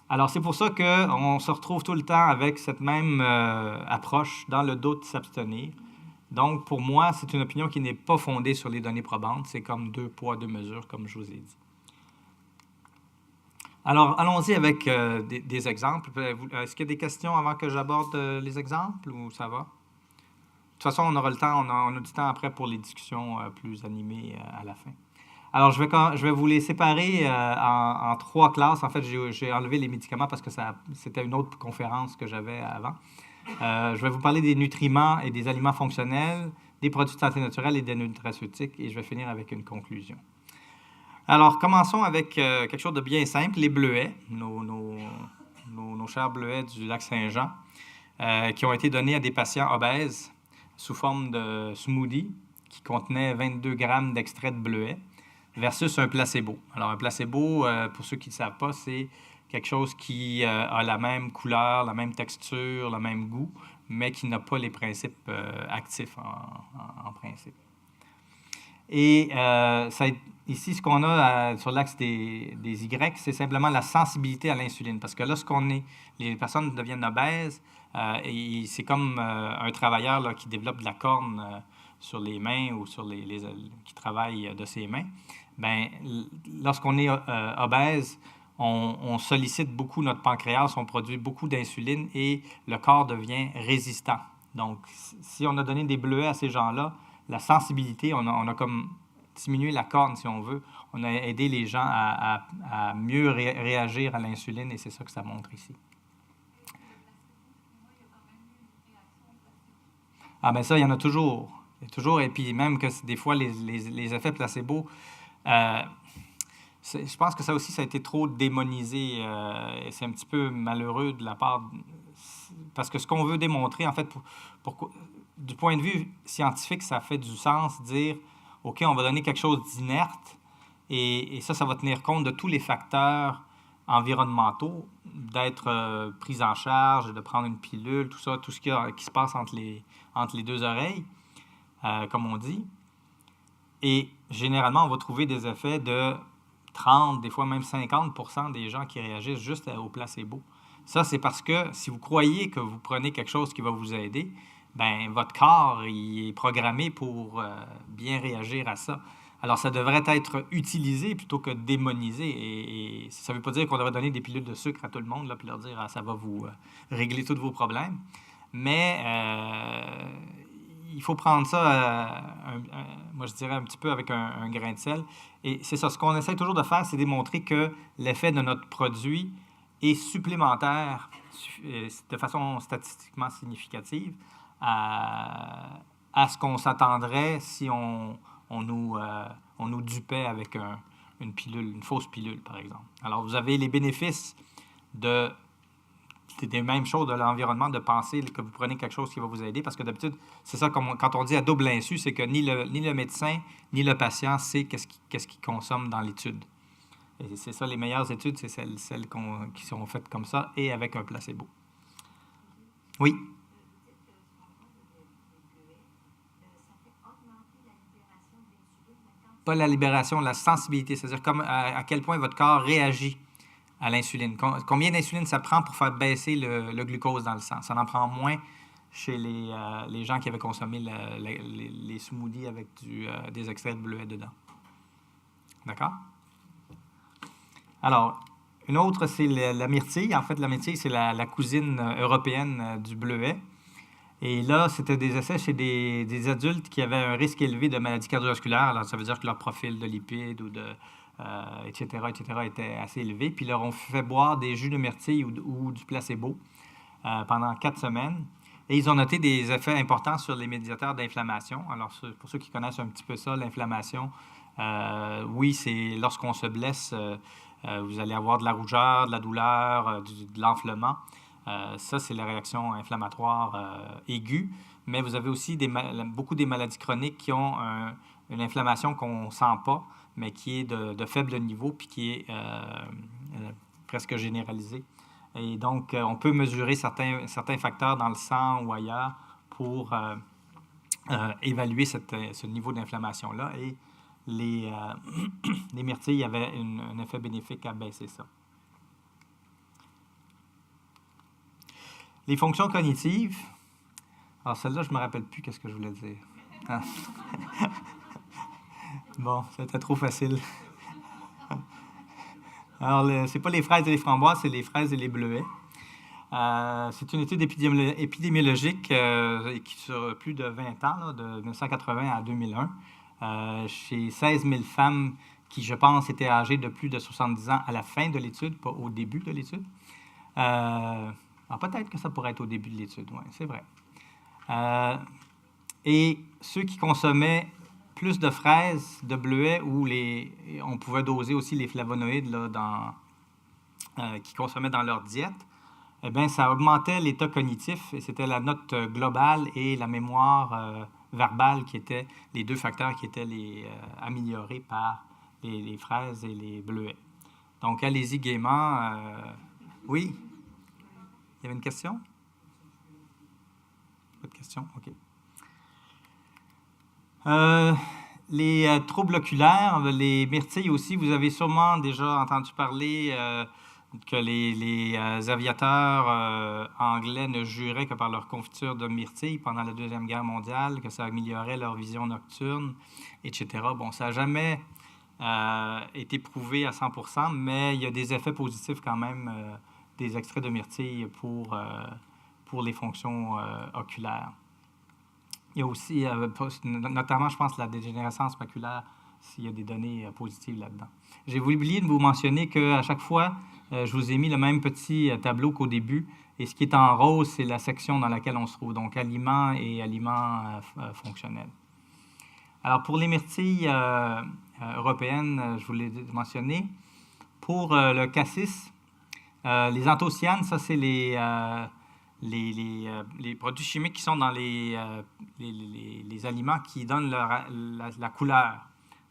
alors c'est pour ça qu'on se retrouve tout le temps avec cette même approche dans le doute s'abstenir. Donc, pour moi, c'est une opinion qui n'est pas fondée sur les données probantes. C'est comme 2 poids, 2 mesures, comme je vous ai dit. Alors, allons-y avec des exemples. Est-ce qu'il y a des questions avant que j'aborde les exemples ou ça va? De toute façon, on aura le temps, on a du temps après pour les discussions plus animées à la fin. Alors, je vais vous les séparer en 3 classes. En fait, j'ai enlevé les médicaments parce que c'était une autre conférence que j'avais avant. Je vais vous parler des nutriments et des aliments fonctionnels, des produits de santé naturelle et des nutraceutiques, et je vais finir avec une conclusion. Alors, commençons avec quelque chose de bien simple, les bleuets, nos chers bleuets du lac Saint-Jean, qui ont été donnés à des patients obèses sous forme de smoothie qui contenait 22 grammes d'extrait de bleuets versus un placebo. Alors, un placebo, pour ceux qui ne savent pas, c'est quelque chose qui a la même couleur, la même texture, le même goût, mais qui n'a pas les principes actifs en principe. Et ici, ce qu'on a sur l'axe des Y, c'est simplement la sensibilité à l'insuline. Parce que les personnes deviennent obèses, et c'est comme un travailleur là, qui développe de la corne sur les mains ou qui travaille de ses mains. Bien, lorsqu'on est obèse, on sollicite beaucoup notre pancréas, on produit beaucoup d'insuline et le corps devient résistant. Donc, si on a donné des bleuets à ces gens-là, la sensibilité, on a comme diminué la corne, si on veut. On a aidé les gens à mieux réagir à l'insuline et c'est ça que ça montre ici. Ah bien ça, il y en a toujours. Il y a toujours, et puis même que des fois, les effets placebo, je pense que ça aussi, ça a été trop démonisé. Et c'est un petit peu malheureux de la part... Parce que ce qu'on veut démontrer, en fait, du point de vue scientifique, ça fait du sens de dire, OK, on va donner quelque chose d'inerte, et ça va tenir compte de tous les facteurs environnementaux, d'être pris en charge, de prendre une pilule, tout ça, tout ce qui se passe entre les 2 oreilles, comme on dit. Et généralement, on va trouver des effets de 30, des fois même 50% des gens qui réagissent juste au placebo. Ça, c'est parce que si vous croyez que vous prenez quelque chose qui va vous aider, bien, votre corps il est programmé pour bien réagir à ça. Alors, ça devrait être utilisé plutôt que démonisé. Et ça ne veut pas dire qu'on devrait donner des pilules de sucre à tout le monde, là, puis leur dire ça va vous régler tous vos problèmes. Mais il faut prendre ça, moi je dirais un petit peu avec un grain de sel. Et c'est ça, ce qu'on essaie toujours de faire, c'est démontrer que l'effet de notre produit est supplémentaire de façon statistiquement significative à à ce qu'on s'attendrait si on nous dupait avec une pilule, une fausse pilule, par exemple. Alors, vous avez les bénéfices des mêmes choses de l'environnement, de penser que vous prenez quelque chose qui va vous aider, parce que d'habitude, c'est ça, quand on dit à double insu, c'est que ni le médecin, ni le patient sait qu'est-ce qu'il consomme dans l'étude. Et c'est ça, les meilleures études, c'est celles qui sont faites comme ça et avec un placebo. Oui? Pas la libération, la sensibilité, c'est-à-dire à quel point votre corps réagit à l'insuline. Combien d'insuline ça prend pour faire baisser le glucose dans le sang? Ça en prend moins chez les gens qui avaient consommé les smoothies avec des extraits de bleuet dedans. D'accord? Alors, une autre, c'est la myrtille. En fait, la myrtille, c'est la cousine européenne du bleuet. Et là, c'était des essais chez des adultes qui avaient un risque élevé de maladies cardiovasculaires. Alors, ça veut dire que leur profil de lipides ou etc., était assez élevé. Puis, ils leur ont fait boire des jus de myrtille ou du placebo pendant 4 semaines. Et ils ont noté des effets importants sur les médiateurs d'inflammation. Alors, pour ceux qui connaissent un petit peu ça, l'inflammation, oui, c'est lorsqu'on se blesse, vous allez avoir de la rougeur, de la douleur, de l'enflement. Ça, c'est la réaction inflammatoire aiguë, mais vous avez aussi beaucoup des maladies chroniques qui ont une inflammation qu'on ne sent pas, mais qui est de faible niveau puis qui est presque généralisée. Et donc, on peut mesurer certains facteurs dans le sang ou ailleurs pour évaluer ce niveau d'inflammation-là. Et les myrtilles avaient un effet bénéfique à baisser ça. Les fonctions cognitives. Alors, celle-là, je ne me rappelle plus qu'est-ce que je voulais dire. Ah. Bon, c'était trop facile. Alors, ce n'est pas les fraises et les framboises, c'est les fraises et les bleuets. C'est une étude épidémiologique qui sur plus de 20 ans, là, de 1980 à 2001, chez 16 000 femmes qui, je pense, étaient âgées de plus de 70 ans à la fin de l'étude, pas au début de l'étude. Alors, peut-être que ça pourrait être au début de l'étude, oui, c'est vrai. Et ceux qui consommaient plus de fraises, de bleuets, on pouvait doser aussi les flavonoïdes là, qu'ils consommaient dans leur diète, eh bien, ça augmentait l'état cognitif, et c'était la note globale et la mémoire verbale qui étaient les deux facteurs qui étaient améliorés par les fraises et les bleuets. Donc, allez-y gaiement. Oui? Il y avait une question? Pas de question? OK. Les troubles oculaires, les myrtilles aussi, vous avez sûrement déjà entendu parler que les aviateurs anglais ne juraient que par leur confiture de myrtille pendant la Deuxième Guerre mondiale, que ça améliorait leur vision nocturne, etc. Bon, ça n'a jamais été prouvé à 100%, mais il y a des effets positifs quand même des extraits de myrtille pour les fonctions oculaires. Il y a aussi, notamment, je pense, la dégénérescence maculaire, s'il y a des données positives là-dedans. J'ai oublié de vous mentionner qu'à chaque fois, je vous ai mis le même petit tableau qu'au début, et ce qui est en rose, c'est la section dans laquelle on se trouve, donc aliments et aliments fonctionnels. Alors, pour les myrtilles européennes, je vous l'ai mentionné. Pour le cassis, les anthocyanes, ça, c'est les produits chimiques qui sont dans les aliments qui donnent la couleur.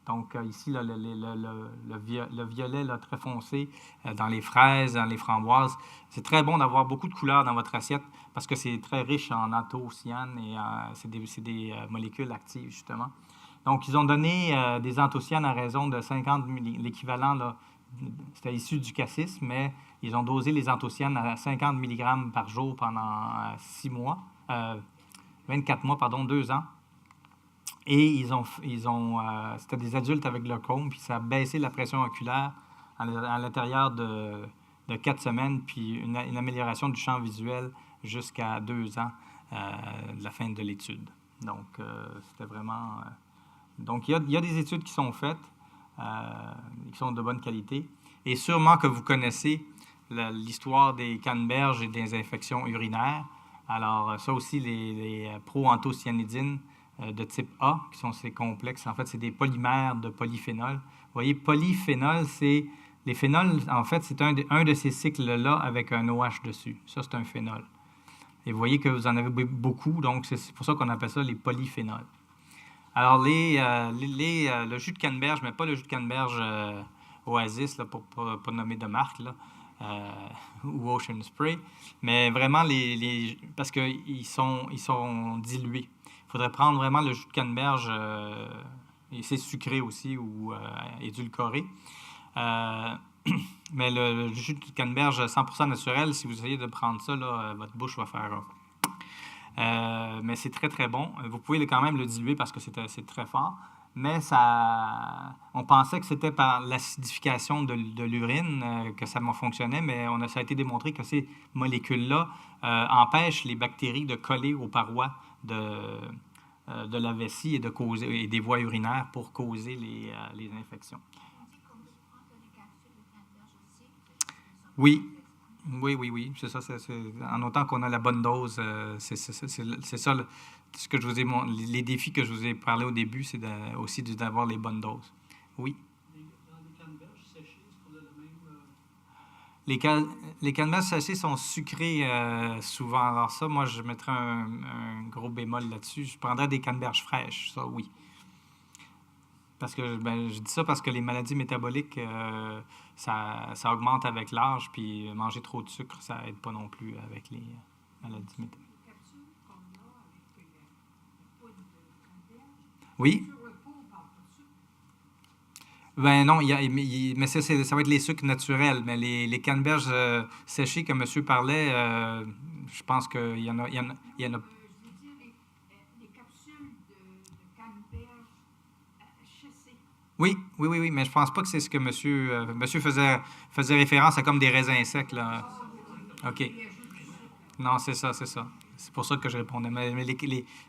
Donc, ici, là, le violet là, très foncé dans les fraises, dans les framboises. C'est très bon d'avoir beaucoup de couleurs dans votre assiette parce que c'est très riche en anthocyanes et c'est des molécules actives, justement. Donc, ils ont donné des anthocyanes à raison de 50 l'équivalent, là, c'était issu du cassis, mais ils ont dosé les anthocyanes à 50 mg par jour pendant 24 mois, 2 ans. Et c'était des adultes avec glaucome, puis ça a baissé la pression oculaire à l'intérieur de 4 semaines, puis une amélioration du champ visuel jusqu'à 2 ans de la fin de l'étude. Donc, c'était vraiment... Donc, il y a des études qui sont faites, qui sont de bonne qualité. Et sûrement que vous connaissez l'histoire des canneberges et des infections urinaires. Alors, ça aussi, les pro-anthocyanidines de type A, qui sont ces complexes. En fait, c'est des polymères de polyphénol. Vous voyez, polyphénol, c'est... Les phénols, en fait, c'est un de ces cycles-là avec un OH dessus. Ça, c'est un phénol. Et vous voyez que vous en avez beaucoup, donc c'est pour ça qu'on appelle ça les polyphénols. Alors, le jus de canneberge, mais pas le jus de canneberge Oasis, là, pour ne pas nommer de marque, là, ou Ocean Spray, mais vraiment parce qu'ils sont dilués. Il faudrait prendre vraiment le jus de canneberge, et c'est sucré aussi ou édulcoré. Mais le jus de canneberge 100% naturel, si vous essayez de prendre ça, là, votre bouche va faire... mais c'est très, très bon. Vous pouvez quand même le diluer parce que c'est très fort. Mais on pensait que c'était par l'acidification de l'urine que ça fonctionnait, mais ça a été démontré que ces molécules-là empêchent les bactéries de coller aux parois de la vessie et des voies urinaires pour causer les infections. Oui, oui. C'est ça. En autant qu'on a la bonne dose, c'est ça. Ce que je vous ai les défis que je vous ai parlé au début, c'est aussi d'avoir les bonnes doses. Oui. Dans les canneberges séchées, est-ce qu'on a le même... Les canneberges séchées sont sucrées souvent. Alors ça, moi, je mettrais un gros bémol là-dessus. Je prendrais des canneberges fraîches, ça, oui. Parce que je dis ça parce que les maladies métaboliques, ça augmente avec l'âge, puis manger trop de sucre, ça aide pas non plus avec les maladies métaboliques. Oui. Ben non, mais ça va être les sucres naturels. Mais les canneberges séchées que monsieur parlait, je pense qu'il y en a. Je veux dire, les capsules de canneberge chassées. Oui, mais je pense pas que c'est ce que monsieur faisait référence à comme des raisins secs, là. OK. Non, c'est ça. C'est pour ça que je répondais. Mais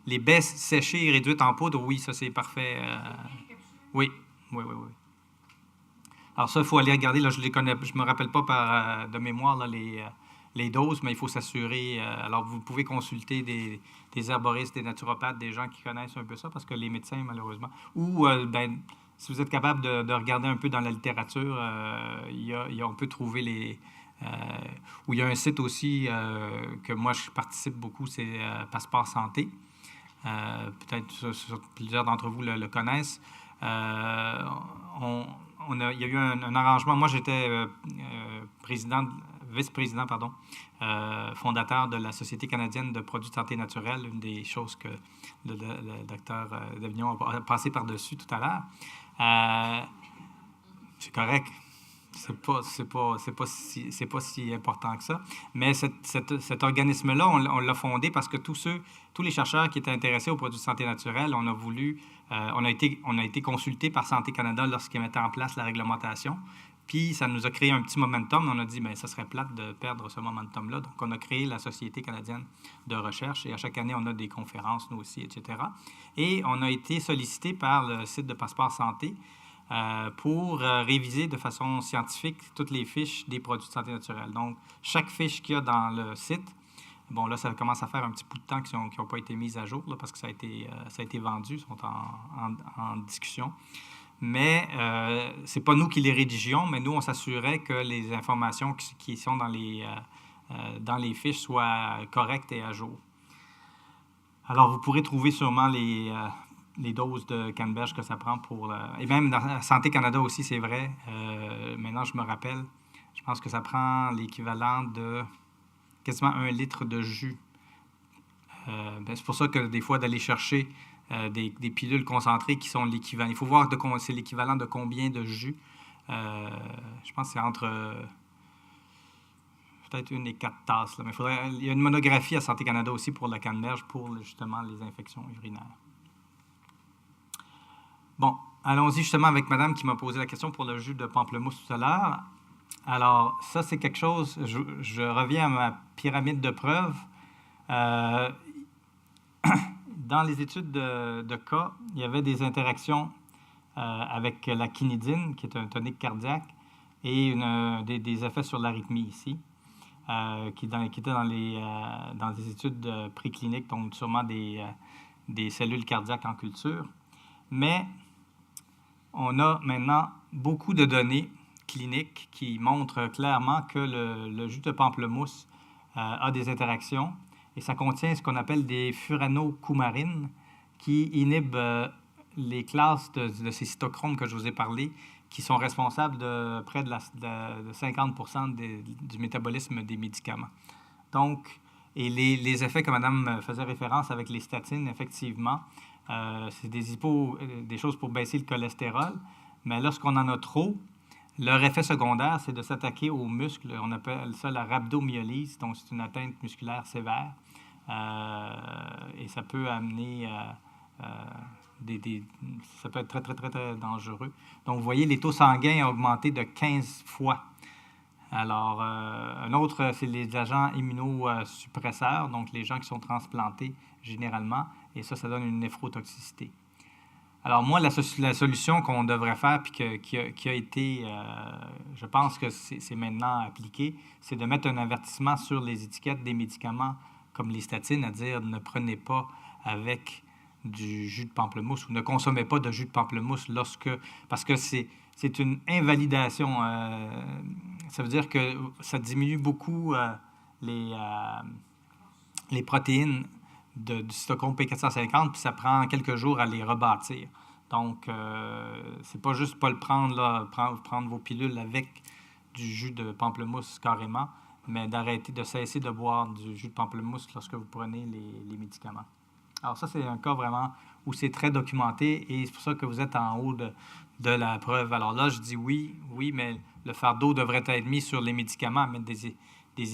les baies séchées et réduites en poudre, oui, ça c'est parfait. Oui. Alors ça, il faut aller regarder. Là, je me rappelle pas de mémoire là, les doses, mais il faut s'assurer. Alors, vous pouvez consulter des herboristes, des naturopathes, des gens qui connaissent un peu ça, parce que les médecins, malheureusement, ou si vous êtes capable de regarder un peu dans la littérature, on peut trouver où il y a un site aussi que moi je participe beaucoup, c'est Passeport Santé. Peut-être plusieurs d'entre vous le connaissent. Il y a eu un arrangement. Moi, j'étais vice-président, fondateur de la Société canadienne de produits de santé naturelle, une des choses que le docteur Davignon a passé par-dessus tout à l'heure. C'est correct. C'est pas si important que ça. Mais cet organisme-là, on l'a fondé parce que tous les chercheurs qui étaient intéressés aux produits de santé naturelle, on a été consultés par Santé Canada lorsqu'ils mettaient en place la réglementation. Puis, ça nous a créé un petit momentum. On a dit, ça serait plate de perdre ce momentum-là. Donc, on a créé la Société canadienne de recherche. Et à chaque année, on a des conférences, nous aussi, etc. Et on a été sollicité par le site de Passeport Santé pour réviser de façon scientifique toutes les fiches des produits de santé naturelle. Donc, chaque fiche qu'il y a dans le site, bon, là, ça commence à faire un petit bout de temps qui n'ont pas été mises à jour, là, parce que ça a été vendu, ils sont en discussion. Mais c'est pas nous qui les rédigions, mais nous, on s'assurait que les informations qui sont dans les fiches soient correctes et à jour. Alors, vous pourrez trouver sûrement les doses de canneberge que ça prend pour... et même dans Santé Canada aussi, c'est vrai. Maintenant, je me rappelle, je pense que ça prend l'équivalent de quasiment 1 litre de jus. C'est pour ça que des fois, d'aller chercher des pilules concentrées qui sont l'équivalent. Il faut voir c'est l'équivalent de combien de jus. Je pense que c'est entre peut-être 1 et 4 tasses. Là. Mais il y a une monographie à Santé Canada aussi pour la canneberge pour justement les infections urinaires. Bon, allons-y justement avec madame qui m'a posé la question pour le jus de pamplemousse tout à l'heure. Alors, ça, c'est quelque chose... Je reviens à ma pyramide de preuves. Dans les études de cas, il y avait des interactions avec la quinidine, qui est un tonique cardiaque, et des effets sur l'arythmie ici, qui étaient dans des études précliniques, donc sûrement des des cellules cardiaques en culture. Mais on a maintenant beaucoup de données cliniques qui montrent clairement que le jus de pamplemousse a des interactions et ça contient ce qu'on appelle des furanocoumarines qui inhibent les classes de ces cytochromes que je vous ai parlé, qui sont responsables de près de 50% du métabolisme des médicaments. Donc, et les effets que Madame faisait référence avec les statines, effectivement, c'est des choses pour baisser le cholestérol, mais lorsqu'on en a trop, leur effet secondaire, c'est de s'attaquer aux muscles. On appelle ça la rhabdomyolyse, donc c'est une atteinte musculaire sévère. Et ça peut amener ça peut être très, très, très, très dangereux. Donc, vous voyez, les taux sanguins ont augmenté de 15 fois. Alors, un autre, c'est les agents immunosuppresseurs, donc les gens qui sont transplantés généralement, et ça donne une néphrotoxicité. Alors, moi, la solution qu'on devrait faire, puis qui a été, je pense que c'est maintenant appliqué, c'est de mettre un avertissement sur les étiquettes des médicaments comme les statines, à dire ne prenez pas avec du jus de pamplemousse ou ne consommez pas de jus de pamplemousse parce que c'est une invalidation. Ça veut dire que ça diminue beaucoup les protéines du cytochrome P450, puis ça prend quelques jours à les rebâtir. Donc, c'est pas juste pas le prendre, là, prendre vos pilules avec du jus de pamplemousse carrément, mais de cesser de boire du jus de pamplemousse lorsque vous prenez les médicaments. Alors ça, c'est un cas vraiment où c'est très documenté et c'est pour ça que vous êtes en haut de la preuve. Alors là, je dis oui, mais le fardeau devrait être mis sur les médicaments, mettre des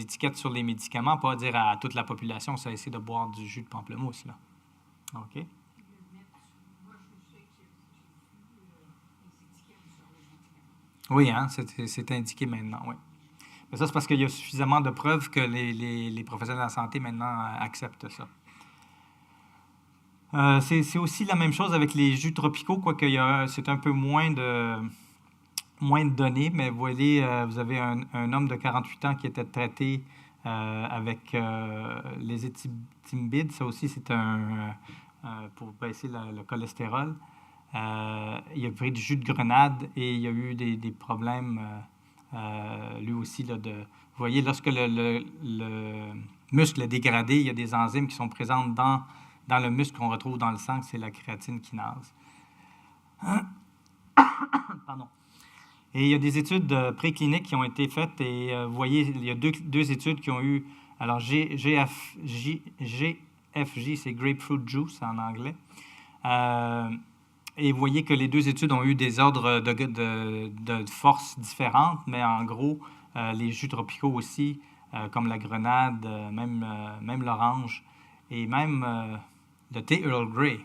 étiquettes sur les médicaments, pas dire à toute la population, cesser de boire du jus de pamplemousse, là. OK? Moi, je sais que j'ai vu les étiquettes sur les médicaments. Oui, hein, c'est indiqué maintenant, oui. Mais ça, c'est parce qu'il y a suffisamment de preuves que les professionnels de la santé maintenant acceptent ça. C'est aussi la même chose avec les jus tropicaux, quoique c'est un peu moins de données, mais vous voyez, vous avez un homme de 48 ans qui était traité avec les éthymbides. Ça aussi, c'est pour baisser le cholestérol. Il a pris du jus de grenade et il y a eu des problèmes, lui aussi, là, vous voyez, lorsque le muscle est dégradé, il y a des enzymes qui sont présentes dans le muscle qu'on retrouve dans le sang, c'est la créatine kinase. Pardon. Et il y a des études précliniques qui ont été faites et vous voyez, il y a deux études qui ont eu, alors GFJ, c'est Grapefruit Juice en anglais. Et vous voyez que les deux études ont eu des ordres de force différentes, mais en gros, les jus tropicaux aussi, comme la grenade, même l'orange, et même le thé Earl Grey.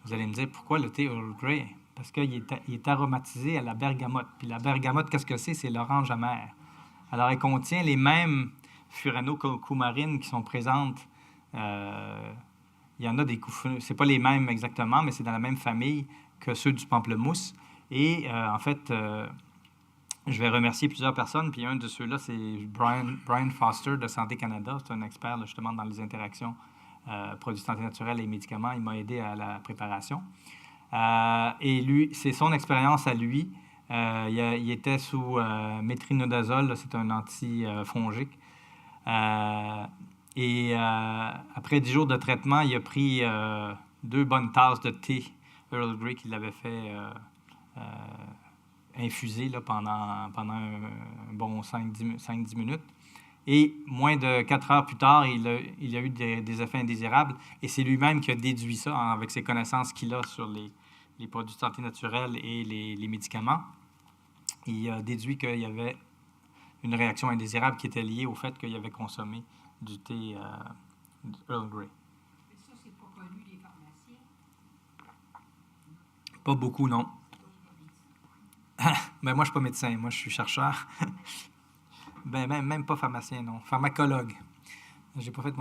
Vous allez me dire, pourquoi le thé Earl Grey? Parce qu'il est aromatisé à la bergamote. Puis la bergamote, qu'est-ce que c'est? C'est l'orange amer. Alors, elle contient les mêmes furanocoumarines qui sont présentes. Il y en a c'est pas les mêmes exactement, mais c'est dans la même famille que ceux du pamplemousse. Et en fait, je vais remercier plusieurs personnes. Puis un de ceux-là, c'est Brian Foster de Santé Canada. C'est un expert là, justement dans les interactions produits de santé naturelle et médicaments. Il m'a aidé à la préparation. Et lui, c'est son expérience à lui. Il était sous métronidazole, là, c'est un antifongique. Et après 10 jours de traitement, il a pris 2 bonnes tasses de thé Earl Grey qu'il avait fait infuser là, pendant un bon 5-10 minutes. Et moins de 4 heures plus tard, il a eu des effets indésirables. Et c'est lui-même qui a déduit ça avec ses connaissances qu'il a sur les produits de santé naturelle et les médicaments. Il a déduit qu'il y avait une réaction indésirable qui était liée au fait qu'il avait consommé du thé Earl Grey. Mais ça, c'est pas connu des pharmaciens. Pas beaucoup, non. Ben, moi, je ne suis pas médecin. Moi, je suis chercheur. Ben, même pas pharmacien, non. Pharmacologue. J'ai pas fait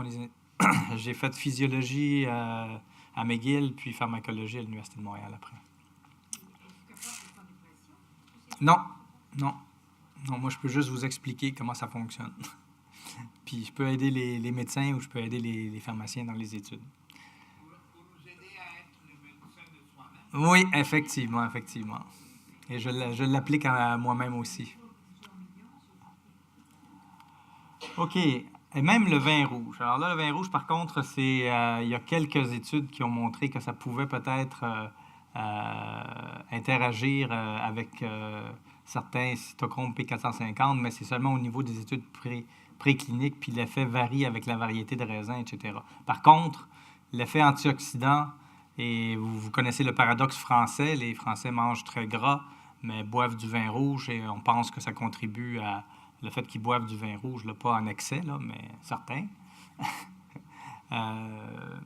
j'ai fait physiologie à McGill, puis pharmacologie à l'Université de Montréal après. Est-ce que pas de dépression? Non. Moi, je peux juste vous expliquer comment ça fonctionne. Puis je peux aider les médecins ou je peux aider les pharmaciens dans les études. Au Oui, effectivement, effectivement. Et je l'applique à moi-même aussi. OK. Et même le vin rouge. Alors là, le vin rouge, par contre, il y a quelques études qui ont montré que ça pouvait peut-être interagir avec certains cytochromes P450, mais c'est seulement au niveau des études précliniques, puis l'effet varie avec la variété de raisin, etc. Par contre, l'effet antioxydant, et vous connaissez le paradoxe français, les Français mangent très gras, mais boivent du vin rouge, et on pense que ça contribue à le fait qu'ils boivent du vin rouge, là, pas en excès, là, mais certains, euh,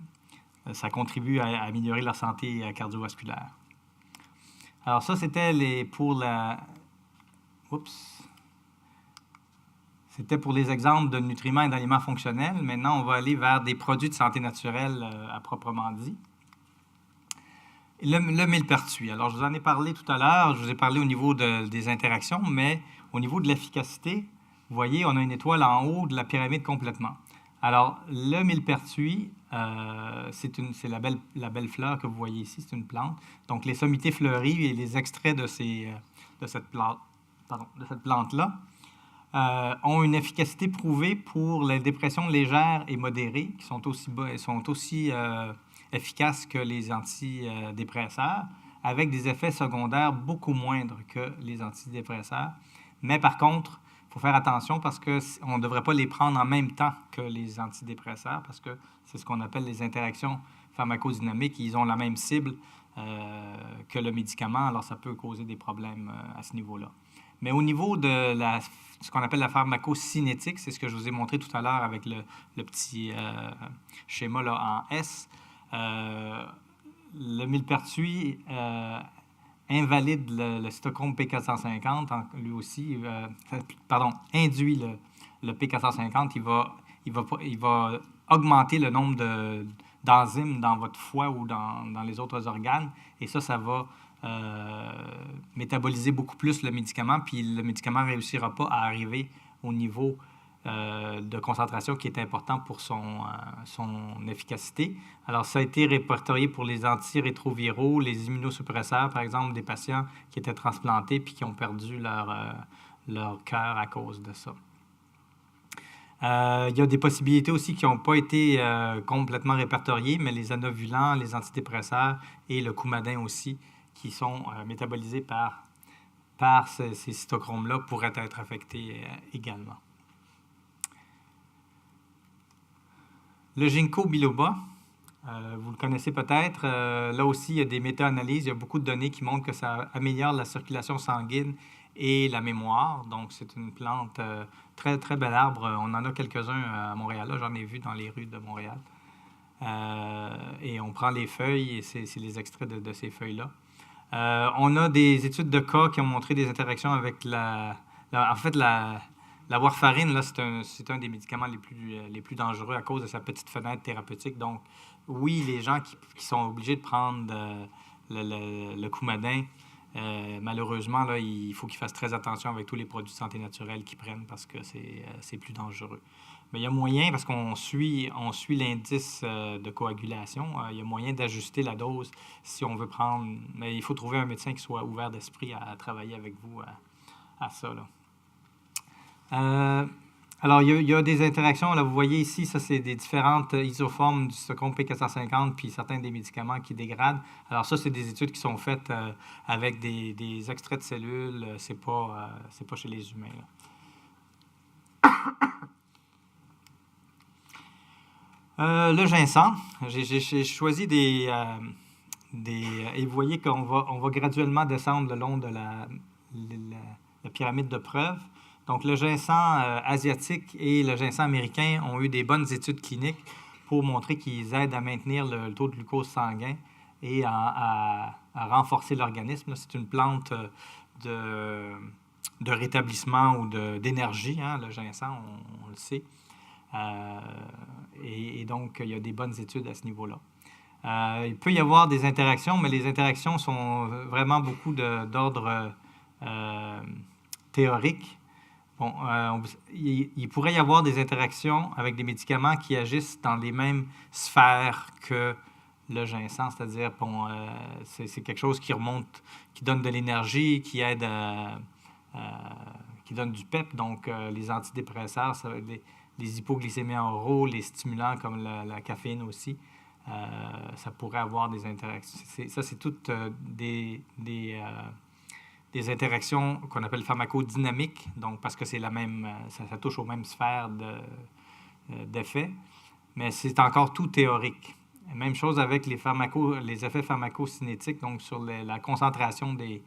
ça contribue à améliorer leur santé cardiovasculaire. Alors ça, c'était pour la... Oups. C'était pour les exemples de nutriments et d'aliments fonctionnels. Maintenant, on va aller vers des produits de santé naturelle à proprement dit. Le millepertuis. Alors, je vous en ai parlé tout à l'heure. Je vous ai parlé au niveau des interactions, mais au niveau de l'efficacité, vous voyez, on a une étoile en haut de la pyramide complètement. Alors, le millepertuis, c'est la belle fleur que vous voyez ici, c'est une plante. Donc, les sommités fleuries et les extraits de cette plante-là ont une efficacité prouvée pour les dépressions légères et modérées, qui sont aussi efficaces que les antidépresseurs, avec des effets secondaires beaucoup moindres que les antidépresseurs. Mais par contre, il faut faire attention parce qu'on ne devrait pas les prendre en même temps que les antidépresseurs, parce que c'est ce qu'on appelle les interactions pharmacodynamiques. Ils ont la même cible que le médicament, alors ça peut causer des problèmes à ce niveau-là. Mais au niveau de ce qu'on appelle la pharmacocinétique, c'est ce que je vous ai montré tout à l'heure avec le petit schéma là, en S. Le millepertuis invalide le cytochrome P450, lui aussi, induit le P450, il va augmenter le nombre d'enzymes dans votre foie ou dans les autres organes, et ça va métaboliser beaucoup plus le médicament, puis le médicament ne réussira pas à arriver au niveau de concentration qui est important pour son efficacité. Alors, ça a été répertorié pour les antirétroviraux, les immunosuppresseurs, par exemple, des patients qui étaient transplantés puis qui ont perdu leur cœur à cause de ça. Il y a des possibilités aussi qui n'ont pas été complètement répertoriées, mais les anovulants, les antidépresseurs et le coumadin aussi, qui sont métabolisés par ces cytochromes-là, pourraient être affectés également. Le ginkgo biloba, vous le connaissez peut-être. Là aussi, il y a des méta-analyses. Il y a beaucoup de données qui montrent que ça améliore la circulation sanguine et la mémoire. Donc, c'est une plante très, très bel arbre. On en a quelques-uns à Montréal. Là, j'en ai vu dans les rues de Montréal. Et on prend les feuilles et c'est les extraits de ces feuilles-là. On a des études de cas qui ont montré des interactions avec la warfarine, là, c'est un des médicaments les plus dangereux à cause de sa petite fenêtre thérapeutique. Donc, oui, les gens qui sont obligés de prendre le coumadin, malheureusement, là, il faut qu'ils fassent très attention avec tous les produits de santé naturelle qu'ils prennent parce que c'est plus dangereux. Mais il y a moyen, parce qu'on suit l'indice de coagulation, il y a moyen d'ajuster la dose si on veut prendre. Mais il faut trouver un médecin qui soit ouvert d'esprit à travailler avec vous à ça, là. Alors, il y a des interactions. Là, vous voyez ici, ça, c'est des différentes isoformes du cytochrome P450 puis certains des médicaments qui dégradent. Alors, ça, c'est des études qui sont faites avec des extraits de cellules. C'est pas chez les humains, là. Le ginseng, j'ai choisi et vous voyez qu'on va graduellement descendre le long de la pyramide de preuves. Donc, le ginseng asiatique et le ginseng américain ont eu des bonnes études cliniques pour montrer qu'ils aident à maintenir le taux de glucose sanguin et à renforcer l'organisme. C'est une plante de rétablissement ou d'énergie, hein, le ginseng, on le sait. Et donc, il y a des bonnes études à ce niveau-là. Il peut y avoir des interactions, mais les interactions sont vraiment beaucoup d'ordre théorique. Bon, il pourrait y avoir des interactions avec des médicaments qui agissent dans les mêmes sphères que le ginseng, c'est-à-dire c'est quelque chose qui remonte, qui donne de l'énergie, qui aide qui donne du PEP, donc les antidépresseurs, les hypoglycémiens oraux, les stimulants comme la caféine aussi. Ça pourrait avoir des interactions. Ça, c'est toutes des interactions qu'on appelle pharmacodynamiques, donc parce que c'est la même, ça touche aux mêmes sphères d'effets, mais c'est encore tout théorique. Même chose avec les effets pharmacocinétiques, donc sur la concentration des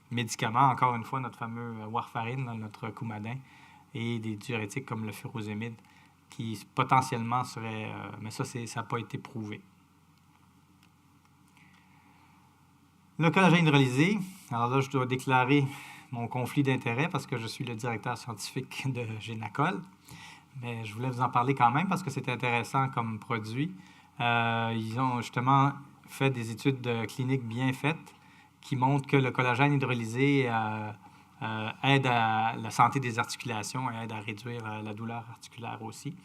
médicaments, encore une fois, notre fameux warfarine, notre Coumadin, et des diurétiques comme le furosémide, qui potentiellement seraient... mais ça n'a pas été prouvé. Le collagène hydrolysé, alors là, je dois déclarer mon conflit d'intérêts parce que je suis le directeur scientifique de Génacol. Mais je voulais vous en parler quand même parce que c'est intéressant comme produit. Ils ont justement fait des études cliniques bien faites qui montrent que le collagène hydrolysé aide à la santé des articulations et aide à réduire la douleur articulaire aussi.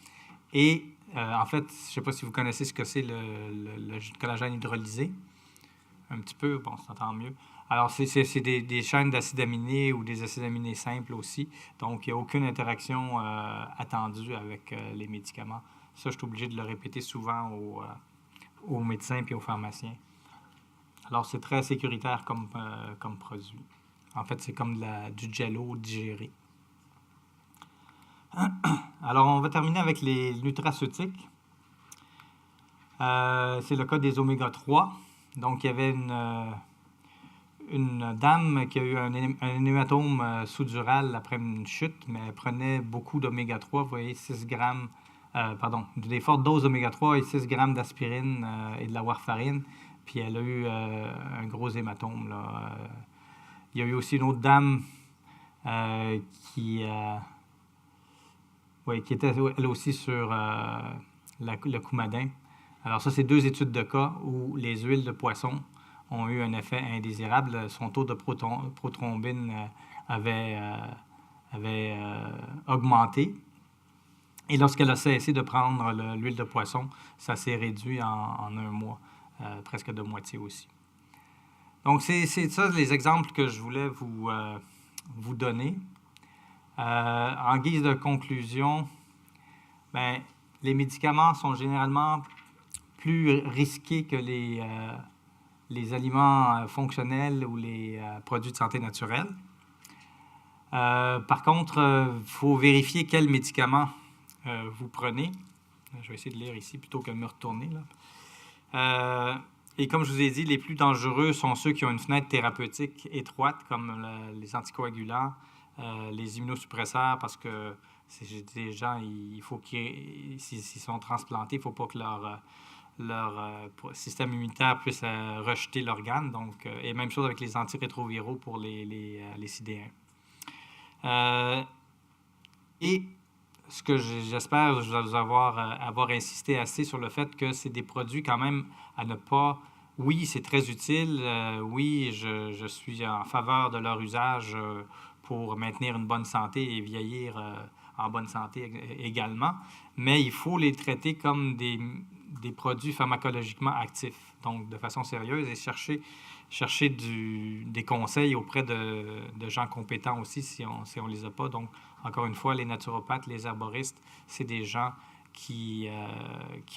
Et en fait, je ne sais pas si vous connaissez ce que c'est le collagène hydrolysé. Un petit peu, bon, ça s'entend mieux. Alors, c'est des chaînes d'acides aminés ou des acides aminés simples aussi. Donc, il n'y a aucune interaction attendue avec les médicaments. Ça, je suis obligé de le répéter souvent aux médecins et aux pharmaciens. Alors, c'est très sécuritaire comme produit. En fait, c'est comme du jello digéré. Alors, on va terminer avec les nutraceutiques. C'est le cas des oméga-3. Donc, il y avait une dame qui a eu un hématome sous-dural après une chute, mais elle prenait beaucoup d'oméga-3. Vous voyez, 6 grammes, des fortes doses d'oméga-3 et 6 grammes d'aspirine et de la warfarine. Puis elle a eu un gros hématome, là. Il y a eu aussi une autre dame qui était elle aussi sur le Coumadin. Alors ça, c'est 2 études de cas où les huiles de poisson ont eu un effet indésirable. Son taux de prothrombine avait augmenté. Et lorsqu'elle a cessé de prendre l'huile de poisson, ça s'est réduit en un mois, presque de moitié aussi. Donc, c'est ça les exemples que je voulais vous donner. En guise de conclusion, les médicaments sont généralement plus risqués que les aliments fonctionnels ou les produits de santé naturelle. Par contre, il faut vérifier quels médicaments vous prenez. Je vais essayer de lire ici plutôt que de me retourner, là. Et comme je vous ai dit, les plus dangereux sont ceux qui ont une fenêtre thérapeutique étroite, comme les anticoagulants, les immunosuppresseurs, parce que c'est des gens, il faut s'ils sont transplantés, il ne faut pas que leur système immunitaire puisse rejeter l'organe. Donc, et même chose avec les antirétroviraux pour les CD1. Et ce que j'espère vous avoir insisté assez sur le fait que c'est des produits quand même à ne pas... Oui, c'est très utile. Oui, je suis en faveur de leur usage pour maintenir une bonne santé et vieillir en bonne santé également. Mais il faut les traiter comme des produits pharmacologiquement actifs, donc de façon sérieuse, et chercher des conseils auprès de gens compétents aussi si on les a pas. Donc, encore une fois, les naturopathes, les herboristes, c'est des gens qui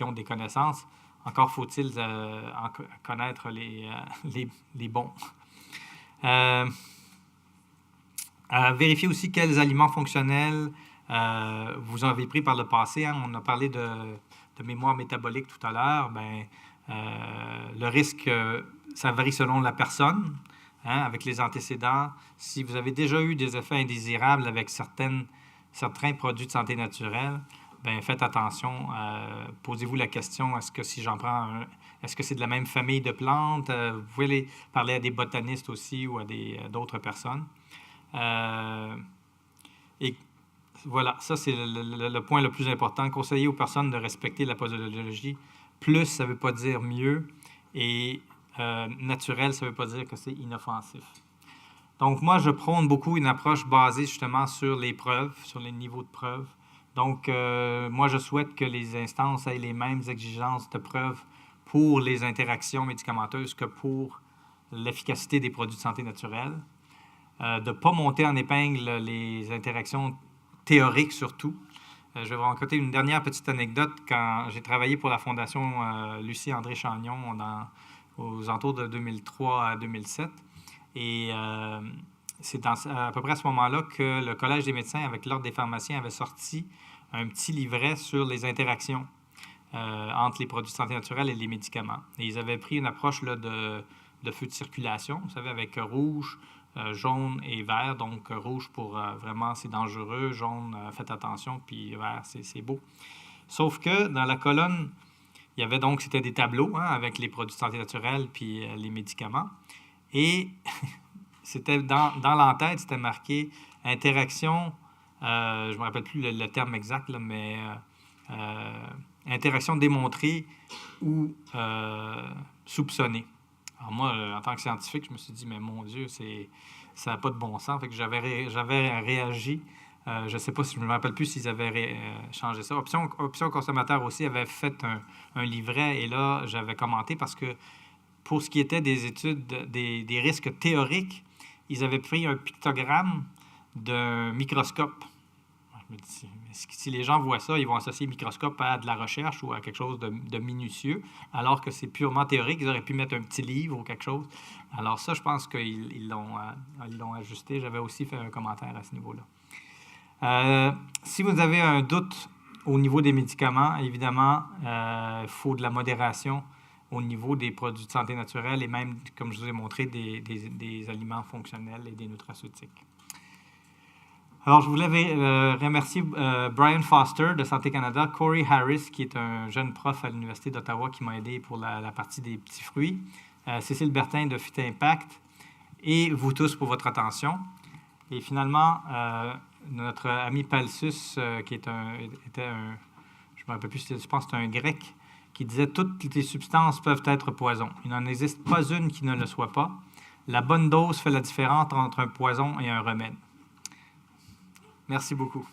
ont des connaissances. Encore faut-il connaître les bons. Vérifiez aussi quels aliments fonctionnels vous avez pris par le passé. Hein. On a parlé de mémoire métabolique tout à l'heure. Le risque, ça varie selon la personne, hein, avec les antécédents. Si vous avez déjà eu des effets indésirables avec certains produits de santé naturelle, faites attention. Posez-vous la question, est-ce que si j'en prends est-ce que c'est de la même famille de plantes? Vous pouvez parler à des botanistes aussi ou à d'autres personnes. Et voilà, ça c'est le point le plus important. Conseiller aux personnes de respecter la posologie. Plus, ça ne veut pas dire mieux. Et naturel, ça ne veut pas dire que c'est inoffensif. Donc moi, je prône beaucoup une approche basée justement sur les preuves, sur les niveaux de preuves. Donc, moi, je souhaite que les instances aient les mêmes exigences de preuve pour les interactions médicamenteuses que pour l'efficacité des produits de santé naturelle. De ne pas monter en épingle les interactions théoriques surtout. Je vais vous raconter une dernière petite anecdote. Quand j'ai travaillé pour la Fondation Lucie André Chagnon aux alentours de 2003 à 2007, et c'est à peu près à ce moment-là que le Collège des médecins, avec l'Ordre des pharmaciens, avait sorti un petit livret sur les interactions entre les produits de santé naturelle et les médicaments. Et ils avaient pris une approche là, de feu de circulation, vous savez, avec rouge, jaune et vert. Donc, rouge pour vraiment, c'est dangereux, jaune, faites attention, puis vert, c'est beau. Sauf que dans la colonne, il y avait donc, c'était des tableaux avec les produits de santé naturelle puis les médicaments. Et c'était dans l'entête, c'était marqué interaction, je ne me rappelle plus le terme exact, là, mais interaction démontrée ou soupçonnée. Alors moi, en tant que scientifique, je me suis dit, mais mon Dieu, ça n'a pas de bon sens. Fait que j'avais réagi. Je ne sais pas si je ne me rappelle plus s'ils avaient changé ça. Option consommateur aussi avait fait un livret et là, j'avais commenté parce que pour ce qui était des études des risques théoriques, ils avaient pris un pictogramme d'un microscope. Je me dis, si les gens voient ça, ils vont associer microscope à de la recherche ou à quelque chose de minutieux, alors que c'est purement théorique. Ils auraient pu mettre un petit livre ou quelque chose. Alors ça, je pense qu'ils l'ont ajusté. J'avais aussi fait un commentaire à ce niveau-là. Si vous avez un doute au niveau des médicaments, évidemment, il faut de la modération au niveau des produits de santé naturelle et même, comme je vous ai montré, des aliments fonctionnels et des nutraceutiques. Alors, je voulais remercier Brian Foster de Santé Canada, Corey Harris, qui est un jeune prof à l'Université d'Ottawa qui m'a aidé pour la partie des petits fruits, Cécile Bertin de Fit Impact, et vous tous pour votre attention. Et finalement, notre ami Palsus, qui était un, je ne me rappelle plus, je pense que c'est un grec, qui disait « Toutes les substances peuvent être poison. Il n'en existe pas une qui ne le soit pas. La bonne dose fait la différence entre un poison et un remède. » Merci beaucoup.